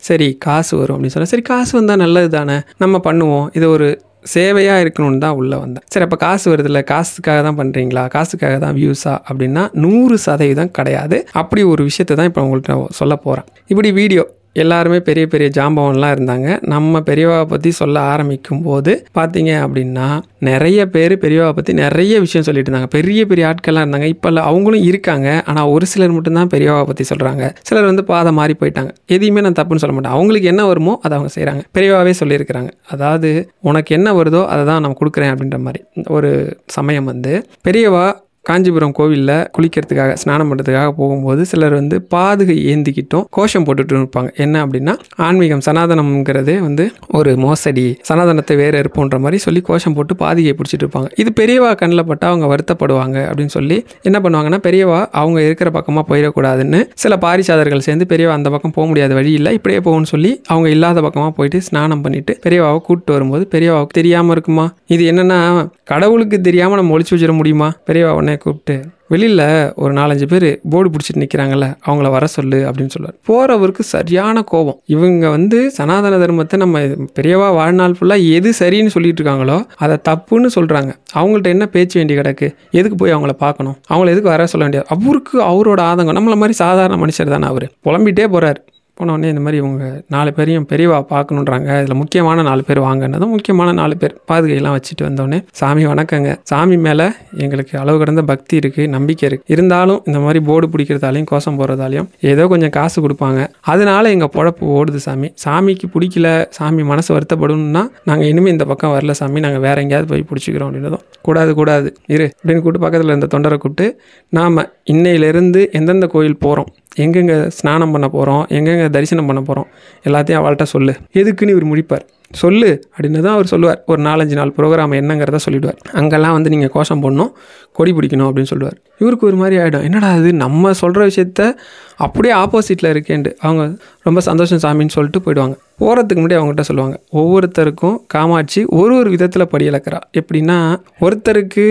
சரி காசு வரும் அப்படின்னு சொன்னார். சரி காசு வந்தால் நல்லது தானே, நம்ம பண்ணுவோம், இது ஒரு சேவையாக இருக்கணும்னு தான் உள்ளே வந்தேன். சரி அப்போ காசு வருதில்ல, காசுக்காக தான் பண்ணுறீங்களா, காசுக்காக தான் வியூஸா அப்படின்னா 100% கிடையாது. அப்படி ஒரு விஷயத்தை தான் இப்போ உங்கள்கிட்ட சொல்ல போகிறேன். இப்படி வீடியோ எல்லாருமே பெரிய பெரிய ஜாம்பவன்லாம் இருந்தாங்க. நம்ம பெரியவாவை பற்றி சொல்ல ஆரம்பிக்கும் போது பார்த்தீங்க அப்படின்னா நிறைய பேர் பெரியவாவை பற்றி நிறைய விஷயம் சொல்லிட்டு இருந்தாங்க. பெரிய பெரிய ஆட்கள்லாம் இருந்தாங்க. இப்போ அவங்களும் இருக்காங்க. ஆனால் ஒரு சிலர் மட்டும்தான் பெரியவாவை பற்றி சொல்கிறாங்க. சிலர் வந்து பாதை மாறி போயிட்டாங்க. எதையுமே நான் தப்புன்னு சொல்ல மாட்டேன். அவங்களுக்கு என்ன வருமோ அதை அவங்க செய்கிறாங்க. பெரியவாவே சொல்லியிருக்கிறாங்க, அதாவது உனக்கு என்ன வருதோ அதை தான் நான் கொடுக்குறேன் அப்படின்ற மாதிரி. ஒரு சமயம் வந்து பெரியவா காஞ்சிபுரம் கோவிலில் குளிக்கிறதுக்காக ஸ்நானம் பண்ணுறதுக்காக போகும்போது சிலர் வந்து பாதுகை ஏந்திக்கிட்டும் கோஷம் போட்டுட்டு இருப்பாங்க. என்ன அப்படின்னா, ஆன்மீகம் சனாதனம்ங்கிறதே வந்து ஒரு மோசடி, சனாதனத்தை வேறு இருப்போன்ற மாதிரி சொல்லி கோஷம் போட்டு பாதுகையை பிடிச்சிட்டு இருப்பாங்க. இது பெரியவா கண்ணில் பட்டால் அவங்க வருத்தப்படுவாங்க அப்படின்னு சொல்லி என்ன பண்ணுவாங்கன்னா, பெரியவா அவங்க இருக்கிற பக்கமாக போயிடக்கூடாதுன்னு சில பாரிசாதர்கள் சேர்ந்து பெரியவா அந்த பக்கம் போக முடியாத வழி இல்லை, இப்படியே போகணும்னு சொல்லி அவங்க இல்லாத பக்கமாக போயிட்டு ஸ்நானம் பண்ணிட்டு பெரியவாவை கூப்பிட்டு வரும்போது பெரியவாவுக்கு தெரியாமல் இருக்குமா? இது என்னென்னா, கடவுளுக்கு தெரியாமல் நம்ம ஒழிச்சு வச்சிட முடியுமா? பெரியவா உடனே கூப்பிட்டு வெளியில் ஒரு 4-5 பேர் போர்டு பிடிச்சிட்டு நிற்கிறாங்கல்ல, அவங்கள வர சொல்லு அப்படின்னு சொல்லுவார். போகிறவருக்கு சரியான கோபம். இவங்க வந்து சனாதன தர்மத்தை நம்ம பெரியவா வாழ்நாள் ஃபுல்லாக எது சரின்னு சொல்லிட்டு இருக்காங்களோ அதை தப்புன்னு சொல்கிறாங்க. அவங்கள்ட்ட என்ன பேச்சு வேண்டி கிடக்கு? எதுக்கு போய் அவங்கள பார்க்கணும்? அவங்கள எதுக்கு வர சொல்ல வேண்டியது? அவருக்கு அவரோட ஆதங்கம். நம்மள மாதிரி சாதாரண மனுஷர் தானே அவர். புலம்பிகிட்டே போகிறார். போனோடனே இந்த மாதிரி இவங்க 4 பேரையும் பெரியவா பார்க்கணுன்றாங்க, இதில் முக்கியமான 4 பேர் வாங்கினதும் முக்கியமான 4 பேர் பாதுகையெல்லாம் வச்சுட்டு வந்தோடனே, சாமி வணக்கங்க, சாமி மேலே எங்களுக்கு அளவு கடந்த பக்தி இருக்குது, நம்பிக்கை இருக்குது, இருந்தாலும் இந்த மாதிரி போர்டு பிடிக்கிறதாலையும் கோஷம் போடுறதாலையும் ஏதோ கொஞ்சம் காசு கொடுப்பாங்க, அதனால எங்கள் பொழப்பு ஓடுது சாமி. சாமிக்கு பிடிக்கல, சாமி மனசு வருத்தப்படணும்னா நாங்கள் இனிமேல் இந்த பக்கம் வரல சாமி, நாங்கள் வேறு எங்கேயாவது போய் பிடிச்சிக்கிறோம் அப்படின்னதும், கூடாது இரு அப்படின்னு கூப்பிட்டு பக்கத்தில் இருந்த தொண்டரை கூப்பிட்டு, நாம் இன்னையிலேருந்து எந்தெந்த கோயில் போகிறோம், எங்கெங்கே ஸ்நானம் பண்ண போகிறோம், எங்கெங்கே தரிசனம் பண்ண போகிறோம் எல்லாத்தையும் அவள்கிட்ட சொல்லு. எதுக்குன்னு இவர் முடிப்பார். சொல்லு அப்படின்னு தான் அவர் சொல்லுவார். ஒரு 4-5 நாள் ப்ரோக்ராம் என்னங்கிறத சொல்லிவிடுவார். அங்கெல்லாம் வந்து நீங்கள் கோஷம் போடணும், கொடி பிடிக்கணும் அப்படின்னு சொல்லுவார். இவருக்கு ஒரு மாதிரி ஆகிடும், என்னடா அது நம்ம சொல்கிற விஷயத்த அப்படியே ஆப்போசிட்டில் இருக்கேன்ட்டு. அவங்க ரொம்ப சந்தோஷம் சாமின்னு சொல்லிட்டு போயிடுவாங்க. போகிறதுக்கு முன்னாடி அவங்ககிட்ட சொல்லுவாங்க, ஒவ்வொருத்தருக்கும் காமாட்சி ஒரு விதத்தில் படி இழக்கிறா. எப்படின்னா, ஒருத்தருக்கு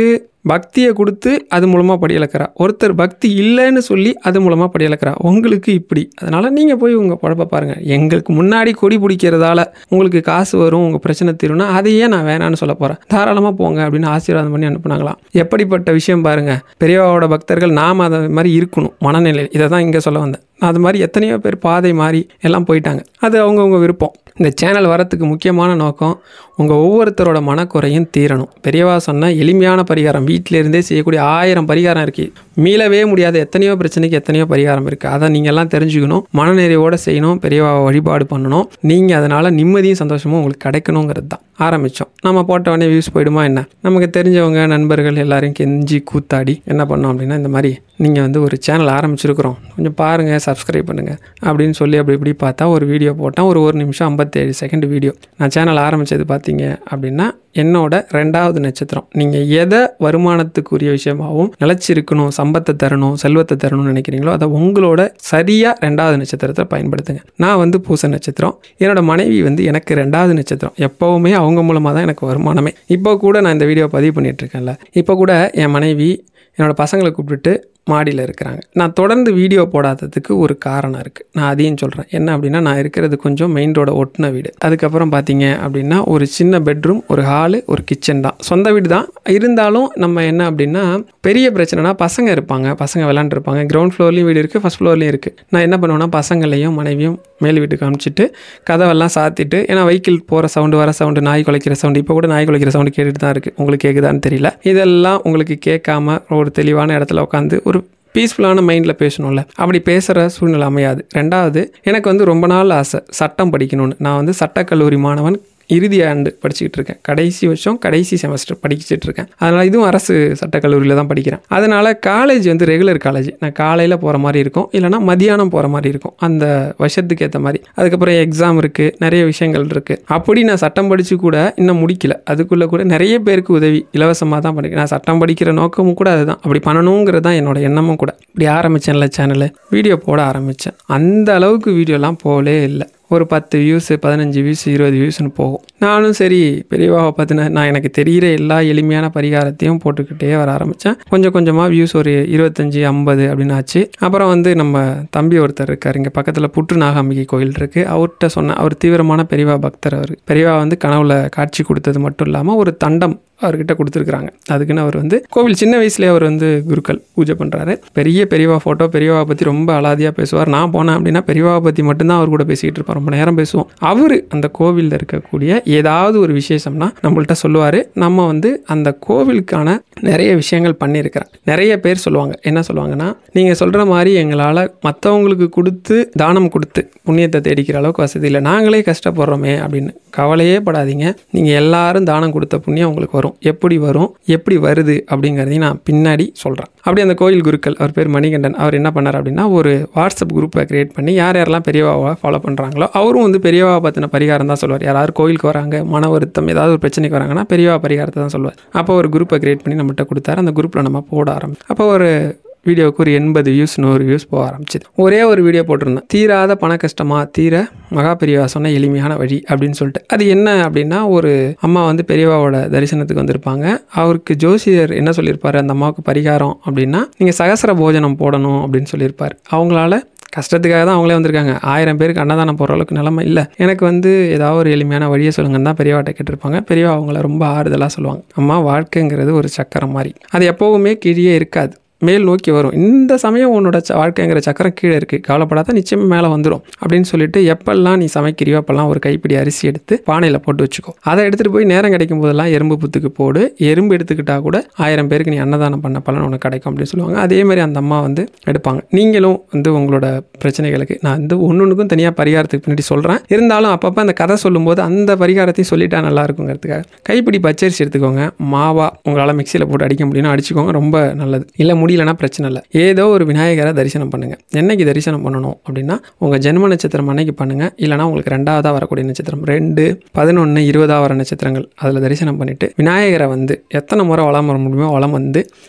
பக்தியை கொடுத்து அது மூலமாக படி இழக்கிறா, ஒருத்தர் பக்தி இல்லைன்னு சொல்லி அது மூலமாக படி இழக்கிறா. உங்களுக்கு இப்படி, அதனால் நீங்கள் போய் உங்கள் பழப்ப பாருங்கள். எங்களுக்கு முன்னாடி கொடி பிடிக்கிறதால உங்களுக்கு காசு வரும், உங்கள் பிரச்சனை தீரும்னா அதையே நான் வேணான்னு சொல்ல போகிறேன், தாராளமாக போங்க அப்படின்னு ஆசீர்வாதம் பண்ணி அனுப்புனாங்களாம். எப்படிப்பட்ட விஷயம் பாருங்கள். பெரியவாவோட பக்தர்கள் நாம் அதை மாதிரி இருக்கணும் மனநிலை. இதை தான் இங்கே சொல்ல வந்தேன். அது மாதிரி எத்தனையோ பேர் பாதை மாறி எல்லாம் போயிட்டாங்க. அது அவங்கவுங்க விருப்பம். இந்த சேனல் வரத்துக்கு முக்கியமான நோக்கம் உங்கள் ஒவ்வொருத்தரோட மனக்குறையும் தீரணும். பெரியவா சொன்ன எளிமையான பரிகாரம், வீட்டிலேருந்தே செய்யக்கூடிய 1000 பரிகாரம் இருக்குது. மீளவே முடியாத எத்தனையோ பிரச்சனைக்கு எத்தனையோ பரிகாரம் இருக்குது. அதை நீங்கள் எல்லாம் தெரிஞ்சுக்கணும், மனநிறைவோடு செய்யணும், பெரியவா வழிபாடு பண்ணணும். நீங்கள் அதனால் நிம்மதியும் சந்தோஷமும் உங்களுக்கு கிடைக்கணுங்கிறது தான் ஆரம்பித்தோம். நம்ம போட்டவொடனே வியூஸ் போயிடுமா என்ன? நமக்கு தெரிஞ்சவங்க நண்பர்கள் எல்லாரையும் கெஞ்சி கூத்தாடி என்ன பண்ணோம் அப்படின்னா, இந்த மாதிரி நீங்கள் வந்து ஒரு சேனல் ஆரம்பிச்சிருக்கிறோம், கொஞ்சம் பாருங்கள், சப்ஸ்கிரைப் பண்ணுங்கள் அப்படின்னு சொல்லி இப்படி பார்த்தா ஒரு வீடியோ போட்டால் ஒரு நிமிஷம் 57 செகண்ட் வீடியோ. நான் சேனல் ஆரம்பித்தது பார்த்தீங்க அப்படின்னா என்னோட 2வது நட்சத்திரம். நீங்கள் எதை வருமானத்துக்குரிய விஷயமாகவும் நிலச்சிருக்கணும், சம்பத்தை தரணும், செல்வத்தை தரணும்னு நினைக்கிறீங்களோ அதை உங்களோட சரியாக 2வது நட்சத்திரத்தை பயன்படுத்துங்க. நான் வந்து பூச நட்சத்திரம், என்னோட மனைவி வந்து எனக்கு 2வது நட்சத்திரம். எப்போவுமே அவங்க மூலமாக தான் எனக்கு வருமானமே. இப்போ கூட நான் இந்த வீடியோ பதிவு பண்ணிகிட்ருக்கேன்ல, இப்போ கூட என் மனைவி என்னோடய பசங்களை கூப்பிட்டுட்டு மாடியில் இருக்கிறாங்க. நான் தொடர்ந்து வீடியோ போடாததுக்கு ஒரு காரணம் இருக்குது, நான் அதையும் சொல்கிறேன். என்ன அப்படின்னா, நான் இருக்கிறது கொஞ்சம் மெயின் ரோட ஒட்டின வீடு. அதுக்கப்புறம் பார்த்தீங்க அப்படின்னா ஒரு சின்ன பெட்ரூம், ஒரு ஹாலு, ஒரு கிச்சன் தான். சொந்த வீடு தான். இருந்தாலும் நம்ம என்ன அப்படின்னா, பெரிய பிரச்சனைனா பசங்க இருப்பாங்க, பசங்க விளாண்டுருப்பாங்க. கிரவுண்ட் ஃப்ளோர்லேயும் வீடு இருக்குது, ஃபஸ்ட் ஃப்ளோர்லேயும் இருக்குது. நான் என்ன பண்ணுவேன்னா, பசங்களையும் மனைவியும் மேல் வீட்டுக்கு அனுப்பிச்சிட்டு கதவெல்லாம் சாத்திட்டு, ஏன்னா வெஹிக்கிள் போகிற சவுண்டு, வர சவுண்டு, நாய் குலைக்கிற சவுண்டு, இப்போ கூட நாய் குலைக்கிற சவுண்டு கேட்டுட்டு தான் இருக்குது. உங்களுக்கு கேட்குதான்னு தெரியல. இதெல்லாம் உங்களுக்கு கேட்காம ஒரு தெளிவான இடத்துல உட்காந்து ஒரு பீஸ்ஃபுல்லான மைண்டில் பேசணும்ல, அப்படி பேசுகிற சூழ்நிலை அமையாது. 2வது, எனக்கு வந்து ரொம்ப நாள் ஆசை சட்டம் படிக்கணும்னு. நான் வந்து சட்டக்கல்லூரி மாணவன், இறுதி ஆண்டு படிச்சுக்கிட்டு இருக்கேன். கடைசி வருஷம் கடைசி செமஸ்டர் படிச்சுட்டு இருக்கேன். அதனால் இதுவும் அரசு சட்டக்கல்லூரியில் தான் படிக்கிறேன். அதனால் காலேஜ் வந்து ரெகுலர் காலேஜ். நான் காலையில் போகிற மாதிரி இருக்கும், இல்லைனா மதியானம் போகிற மாதிரி இருக்கும், அந்த வருஷத்துக்கு ஏற்ற மாதிரி. அதுக்கப்புறம் எக்ஸாம் இருக்குது, நிறைய விஷயங்கள் இருக்குது. அப்படி நான் சட்டம் படித்து கூட இன்னும் முடிக்கல. அதுக்குள்ளே கூட நிறைய பேருக்கு உதவி இலவசமாக தான் படிக்கிறேன். நான் சட்டம் படிக்கிற நோக்கமும் கூட அதுதான். அப்படி பண்ணணுங்கிறது தான் என்னோட எண்ணமும் கூட. இப்படி ஆரம்பித்தேன்ல சேனலு, வீடியோ போட ஆரம்பித்தேன். அந்த அளவுக்கு வீடியோலாம் போகலே இல்லை. ஒரு 10 வியூஸ், 15 வியூஸ், 20 வியூஸ்னு போகும். நானும் சரி பெரியவாவை பார்த்தினா நான் எனக்கு தெரிகிற எல்லா எளிமையான பரிகாரத்தையும் போட்டுக்கிட்டே வர ஆரம்பித்தேன். கொஞ்சம் கொஞ்சமாக வியூஸ் ஒரு 25, 50 அப்படின்னு ஆச்சு. அப்புறம் வந்து நம்ம தம்பி ஒருத்தர் இருக்கார், இங்கே பக்கத்தில் புற்று நாகாம்பிகை கோயில் இருக்குது. அவர்கிட்ட சொன்னேன். அவர் தீவிரமான பெரியவா பக்தர். அவர் பெரியவா வந்து கனவுல காட்சி கொடுத்தது மட்டும் இல்லாமல் ஒரு தண்டம் அவர்கிட்ட கொடுத்துருக்குறாங்க. அதுக்குன்னு அவர் வந்து கோவில் சின்ன வயசுலேயே அவர் வந்து குருக்கள் பூஜை பண்ணுறாரு. பெரியவா ஃபோட்டோ, பெரியவாவை பற்றி ரொம்ப அலாதியாக பேசுவார். நான் போனேன் அப்படின்னா பெரியவாவை பற்றி மட்டும்தான் அவர் கூட பேசிக்கிட்டு இருப்பார். ரொம்ப நேரம் பேசுவோம். அவர் அந்த கோவிலில் இருக்கக்கூடிய ஏதாவது ஒரு விசேஷம்னா நம்மள்கிட்ட சொல்லுவார். நம்ம வந்து அந்த கோவிலுக்கான நிறைய விஷயங்கள் பண்ணியிருக்கிறேன். நிறைய பேர் சொல்லுவாங்க, என்ன சொல்லுவாங்கன்னா, நீங்கள் சொல்கிற மாதிரி எங்களால் மற்றவங்களுக்கு கொடுத்து தானம் கொடுத்து புண்ணியத்தை தேடிக்கிற அளவுக்கு வசதி இல்லை, நாங்களே கஷ்டப்படுறோமே அப்படின்னு. கவலையே படாதீங்க, நீங்கள் எல்லாரும் தானம் கொடுத்த புண்ணியம் உங்களுக்கு வரும். எப்படி வரும், எப்படி வருது அப்படிங்கிறதையும் நான் பின்னாடி சொல்கிறேன். அப்படி அந்த கோயில் குருக்கள், அவர் பேர் மணிகண்டன், அவர் என்ன பண்ணார் அப்படின்னா, ஒரு வாட்ஸ்அப் குரூப்பை கிரியேட் பண்ணி யார் யாரெல்லாம் பெரியவாவை ஃபாலோ பண்ணுறாங்களோ அவரும் வந்து பெரியவாவை பற்றின பரிகாரம் தான் சொல்லுவார். யாராவது கோயிலுக்கு வராங்க, மன வருத்தம், ஏதாவது ஒரு பிரச்சனைக்கு வராங்கன்னா பெரியவா பரிகாரத்தை தான் சொல்லுவார். அப்போ ஒரு குரூப்பை கிரியேட் பண்ணி நம்மகிட்ட கொடுத்தாரு. அந்த குரூப்பில் நம்ம போட ஆரம்பிச்சோம். அப்போ ஒரு வீடியோவுக்கு ஒரு 80 வியூஸ், 100 வியூஸ் போக ஆரம்பிச்சிது. ஒரே ஒரு வீடியோ போட்டிருந்தேன், தீராத பண கஷ்டமாக தீர மகா பெரியவா சொன்ன எளிமையான வழி அப்படின்னு சொல்லிட்டு. அது என்ன அப்படின்னா, ஒரு அம்மா வந்து பெரியவாவோட தரிசனத்துக்கு வந்திருப்பாங்க. அவருக்கு ஜோசியர் என்ன சொல்லியிருப்பார் அந்த அம்மாவுக்கு பரிகாரம் அப்படின்னா, நீங்கள் சகசர போஜனம் போடணும் அப்படின்னு சொல்லியிருப்பார். அவங்களால கஷ்டத்துக்காக தான் அவங்களே வந்திருக்காங்க. 1000 பேருக்கு அன்னதானம் போடுற அளவுக்கு நிலைமை இல்லை. எனக்கு வந்து ஏதாவது ஒரு எளிமையான வழியை சொல்லுங்கன்னு தான் பெரியவாட்ட கேட்டிருப்பாங்க. பெரியவா அவங்கள ரொம்ப ஆறுதலாக சொல்லுவாங்க. அம்மா, வாழ்க்கைங்கிறது ஒரு சக்கரம் மாதிரி, அது எப்போவுமே கீழே இருக்காது, மேல் நோக்கி வரும். இந்த சமயம் உன்னோட வாழ்க்கைங்கிற சக்கரம் கீழே இருக்குது, கவலைப்படாத, நிச்சயமாக மேலே வந்துடும் அப்படின்னு சொல்லிட்டு, எப்பெல்லாம் நீ சமைக்கிறியோ அப்பெல்லாம் ஒரு கைப்பிடி அரிசி எடுத்து பானையில் போட்டு வச்சுக்கோ. அதை எடுத்துகிட்டு போய் நேரம் கிடைக்கும் போதெல்லாம் எறும்பு புத்துக்கு போடு. எறும்பு எடுத்துக்கிட்டால் கூட 1000 பேருக்கு நீ அன்னதானம் பண்ண பலன் உனக்கு கிடைக்கும் அப்படின்னு சொல்லுவாங்க. அதே மாதிரி அந்த அம்மா வந்து எடுப்பாங்க. நீங்களும் வந்து உங்களோட பிரச்சனைகளுக்கு நான் வந்து ஒன்றுக்கும் தனியாக பரிகாரத்துக்கு பின்னாடி சொல்கிறேன். இருந்தாலும் அப்பப்போ அந்த கதை சொல்லும்போது அந்த பரிகாரத்தையும் சொல்லிட்டா நல்லா இருக்குங்கிறதுக்காக கைப்பிடி பச்சரிசி எடுத்துக்கோங்க. மாவா உங்களால் மிக்சியில் போட்டு அடிக்க முடியும்னா அடிச்சுக்கோங்க, ரொம்ப நல்லது. இல்லை முடியலன்னா பிரச்சனை இல்லை. ஏதோ ஒரு விநாயகரை தரிசனம் பண்ணுங்கள். என்னைக்கு தரிசனம் பண்ணணும் அப்படின்னா, உங்கள் ஜென்ம நட்சத்திரம் அன்னைக்கு பண்ணுங்கள். இல்லைனா உங்களுக்கு 2ஆவதாக வரக்கூடிய நட்சத்திரம் 2, 11, 20 வர நட்சத்திரங்கள் அதில் தரிசனம் பண்ணிவிட்டு விநாயகரை வந்து எத்தனை முறை வலம் வர முடியுமோ வலம் வந்து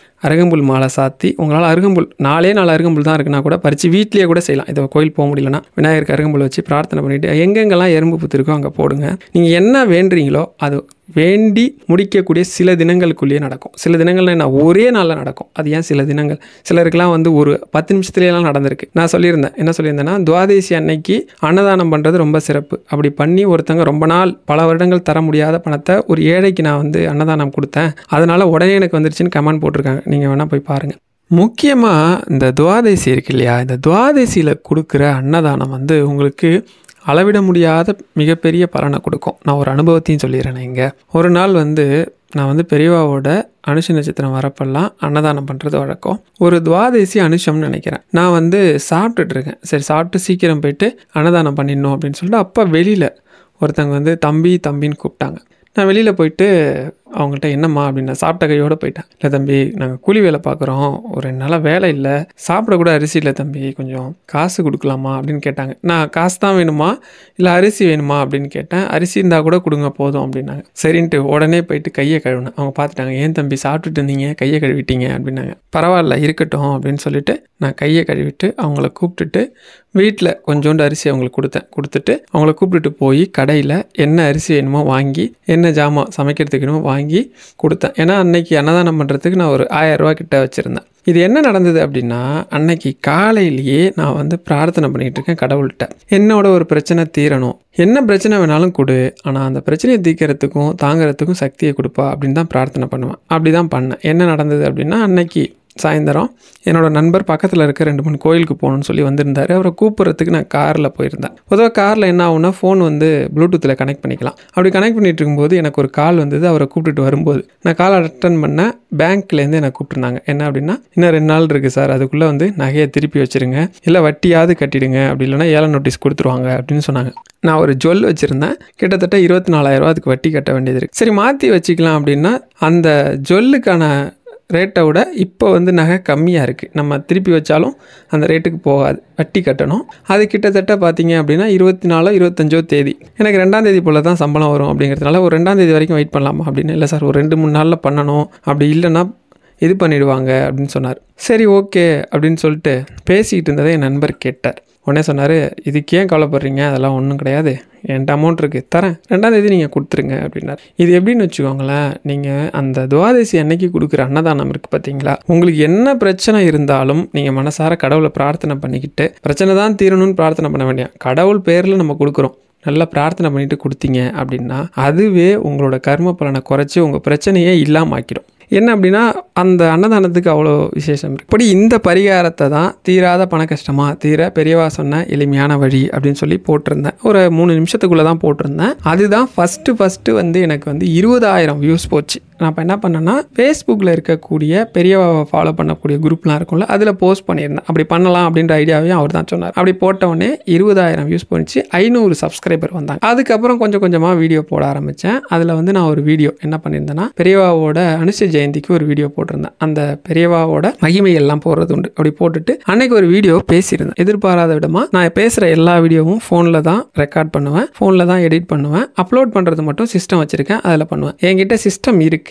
அருகம்புல் மாலை சாத்தி, உங்களால் அருகம்புல் 4 அருகம்புல் தான் இருக்குன்னா கூட பறித்து வீட்லேயே கூட செய்யலாம். இதை கோயில் போக முடியலன்னா விநாயகருக்கு அருகம்புல் வச்சு பிரார்த்தனை பண்ணிவிட்டு எங்கெங்கெல்லாம் எறும்பு புத்து இருக்கோ அங்கே போடுங்க. நீங்கள் என்ன வேண்டுறீங்களோ அது வேண்டி முடிக்கக்கூடிய சில தினங்களுக்குள்ளேயே நடக்கும். சில தினங்கள்லாம் என்ன ஒரே நாளில் நடக்கும். அது ஏன் சில தினங்கள், சிலருக்குலாம் வந்து ஒரு 10 நிமிஷத்துலேயெல்லாம் நடந்திருக்கு. நான் சொல்லியிருந்தேன், என்ன சொல்லியிருந்தேன்னா, துவாதேசி அன்னைக்கு அன்னதானம் பண்ணுறது ரொம்ப சிறப்பு. அப்படி பண்ணி ஒருத்தங்க ரொம்ப நாள் பல வருடங்கள் தர முடியாத பணத்தை ஒரு ஏழைக்கு நான் வந்து அன்னதானம் கொடுத்தேன், அதனால் உடனே எனக்கு வந்துருச்சுன்னு கமெண்ட் போட்டிருக்காங்க. நீங்கள் வேணால் போய் பாருங்கள். முக்கியமாக இந்த துவாதேசி இருக்கு இல்லையா, இந்த துவாதேசியில் கொடுக்குற அன்னதானம் வந்து உங்களுக்கு அளவிட முடியாத மிகப்பெரிய பலனை கொடுக்கும். நான் ஒரு அனுபவத்தையும் சொல்லிடுறேன். இங்கே ஒரு நாள் வந்து நான் வந்து பெரியவாவோட அனுஷ நட்சத்திரம் வரப்பெல்லாம் அன்னதானம் பண்ணுறது வழக்கம். ஒரு துவாதேசி அனுஷம்னு நினைக்கிறேன். நான் வந்து சாப்பிட்டுட்டு இருக்கேன். சரி, சாப்பிட்டு சீக்கிரம் போயிட்டு அன்னதானம் பண்ணிடணும் அப்படின்னு சொல்லிட்டு அப்போ வெளியில் ஒருத்தங்க வந்து தம்பின்னு கூப்பிட்டாங்க. நான் வெளியில் போயிட்டு அவங்கள்ட்ட என்னம்மா அப்படின்னு சாப்பிட்ட கையோடு போயிட்டேன். இல்லை தம்பி, நாங்கள் கூலி வேலை பார்க்குறோம், ஒரு 2 நாளாக வேலை இல்லை, சாப்பிடக்கூட அரிசி இல்லை தம்பி, கொஞ்சம் காசு கொடுக்கலாமா அப்படின்னு கேட்டாங்க. நான் காசு தான் வேணுமா இல்லை அரிசி வேணுமா அப்படின்னு கேட்டேன். அரிசி இருந்தால் கூட கொடுங்க போதும் அப்படின்னாங்க. சரின்ட்டு உடனே போயிட்டு கையை கழுவினேன். அவங்க பார்த்துட்டாங்க, ஏன் தம்பி சாப்பிட்டுட்டு இருந்தீங்க கையை கழுவிட்டீங்க அப்படின்னாங்க. பரவாயில்ல இருக்கட்டும் அப்படின்னு சொல்லிட்டு நான் கையை கழுவிட்டு அவங்கள கூப்பிட்டுட்டு வீட்டில் கொஞ்சோண்டு அரிசி அவங்களுக்கு கொடுத்துட்டு அவங்கள கூப்பிட்டுட்டு போய் கடையில் என்ன அரிசி வேணுமோ வாங்கி, என்ன ஜாமான் சமைக்கிறதுக்கு வேணுமோ வாங்கி கொடுத்தேன். ஏன்னா அன்னைக்கு அன்னதானம் பண்ணுறதுக்கு நான் ஒரு 1000 ரூபா கிட்ட வச்சுருந்தேன். இது என்ன நடந்தது அப்படின்னா, அன்னைக்கு காலையிலேயே நான் வந்து பிரார்த்தனை பண்ணிகிட்டு இருக்கேன் கடவுள்கிட்ட. என்னோட ஒரு பிரச்சனை தீரணும், என்ன பிரச்சனை வேணாலும் கொடு, ஆனால் அந்த பிரச்சனையை தீர்க்கறதுக்கும் தாங்கிறதுக்கும் சக்தியை கொடுப்பா அப்படின்னு தான் பிரார்த்தனை பண்ணுவேன். அப்படி தான் பண்ணேன். என்ன நடந்தது அப்படின்னா, அன்னைக்கு சாயந்தரம் என்னோடய நண்பர் பக்கத்தில் இருக்க 2-3 கோயிலுக்கு போகணுன்னு சொல்லி வந்திருந்தார். அவரை கூப்பிட்றதுக்கு நான் காரில் போயிருந்தேன். பொதுவாக காரில் என்ன ஆகுனா ஃபோன் வந்து ப்ளூடூத்தில் கனெக்ட் பண்ணிக்கலாம். அப்படி கனெக்ட் பண்ணிகிட்டு இருக்கும்போது எனக்கு ஒரு கால் வந்தது. அவரை கூப்பிட்டுட்டு வரும்போது நான் கால் அட்டன் பண்ணேன். பேங்க்லேருந்து என்னை கூப்பிட்டுருந்தாங்க. என்ன அப்படின்னா, இன்னும் 2 நாள் இருக்குது சார், அதுக்குள்ளே வந்து நகையை திருப்பி வச்சுருங்க, இல்லை வட்டியாவது கட்டிடுங்க, அப்படி இல்லைனா ஏல நோட்டீஸ் கொடுத்துருவாங்க அப்படின்னு சொன்னாங்க. நான் ஒரு ஜுவல் வச்சுருந்தேன். கிட்டத்தட்ட 24,000 அதுக்கு வட்டி கட்ட வேண்டியது இருக்குது. சரி மாற்றி வச்சுக்கலாம் அப்படின்னா, அந்த ஜுவல்லுக்கான ரேட்டை விட இப்போ வந்து நகை கம்மியாக இருக்குது. நம்ம திருப்பி வச்சாலும் அந்த ரேட்டுக்கு போகாது, வட்டி கட்டணும். அது கிட்டத்தட்ட பார்த்தீங்க அப்படின்னா 24 25 தேதி. எனக்கு 2ஆம் தேதி போல் தான் சம்பளம் வரும் அப்படிங்கிறதுனால ஒரு 2ஆம் தேதி வரைக்கும் வெயிட் பண்ணலாமா அப்படின்னு. இல்லை சார், ஒரு 2-3 நாளில் பண்ணணும், அப்படி இல்லைன்னா இது பண்ணிடுவாங்க அப்படின்னு சொன்னார். சரி ஓகே அப்படின்னு சொல்லிட்டு பேசிக்கிட்டு இருந்ததை என் நண்பர் கேட்டார். உடனே சொன்னார், இதுக்கு ஏன் கவலைப்படுறீங்க, அதெல்லாம் ஒன்றும் கிடையாது, என்கிட்ட அமௌண்ட் இருக்குது, தரேன், 2ஆம் தேதி நீங்கள் கொடுத்துருங்க அப்படின்னார். இது எப்படின்னு வச்சுக்கோங்களேன், நீங்கள் அந்த துவாதசி அன்னைக்கு கொடுக்குற அன்னதானம் இருக்குது பார்த்தீங்களா, உங்களுக்கு என்ன பிரச்சனை இருந்தாலும் நீங்கள் மனசார கடவுளை பிரார்த்தனை பண்ணிக்கிட்டு, பிரச்சனை தான் தீரணும்னு பிரார்த்தனை பண்ண வேண்டிய, கடவுள் பேரில் நம்ம கொடுக்குறோம், நல்லா பிரார்த்தனை பண்ணிட்டு கொடுத்தீங்க அப்படின்னா அதுவே உங்களோட கர்ம பலனை குறைச்சி உங்கள் பிரச்சனையே இல்லாமல் ஆக்கிடும். என்ன அப்படின்னா, அந்த அன்னதானத்துக்கு அவ்வளோ விசேஷம் இருக்குது. இப்படி இந்த பரிகாரத்தை தான் தீராத பண கஷ்டமாக தீர பெரியவா சொன்ன எளிமையான வழி அப்படின்னு சொல்லி போட்டிருந்தேன். ஒரு 3 நிமிஷத்துக்குள்ளே தான் போட்டிருந்தேன். அதுதான் ஃபஸ்ட்டு வந்து எனக்கு வந்து 20,000 வியூஸ் போச்சு. நான் இப்போ என்ன பண்ணேன்னா, ஃபேஸ்புக்கில் இருக்கக்கூடிய பெரியவாவை ஃபாலோ பண்ணக்கூடிய குரூப்லாம் இருக்கும்ல, அதில் போஸ்ட் பண்ணியிருந்தேன். அப்படி பண்ணலாம் அப்படின்ற ஐடியாவையும் அவர் தான் சொன்னார். அப்படி போட்டவுடனே 20,000 வியூஸ் போச்சு, 500 சப்ஸ்கிரைபர் வந்தாங்க. அதுக்கப்புறம் கொஞ்சம் கொஞ்சமாக வீடியோ போட ஆரம்பித்தேன். அதில் வந்து நான் ஒரு வீடியோ என்ன பண்ணியிருந்தேன்னா, பெரியவாவோட அனுஷ ஜெயந்திக்கு ஒரு வீடியோ போட்டிருந்தேன். அந்த பெரியவாவோட மகிமை எல்லாம் போடுறது உண்டு. அப்படி போட்டுட்டு அன்னைக்கு ஒரு வீடியோ பேசியிருந்தேன். எதிர்பாராத விடமாக நான் பேசுகிற எல்லா வீடியோவும் ஃபோனில் தான் ரெக்கார்ட் பண்ணுவேன், ஃபோனில் தான் எடிட் பண்ணுவேன். அப்லோட் பண்ணுறது மட்டும் சிஸ்டம் வச்சுருக்கேன், அதில் பண்ணுவேன். என்கிட்ட சிஸ்டம் இருக்குது,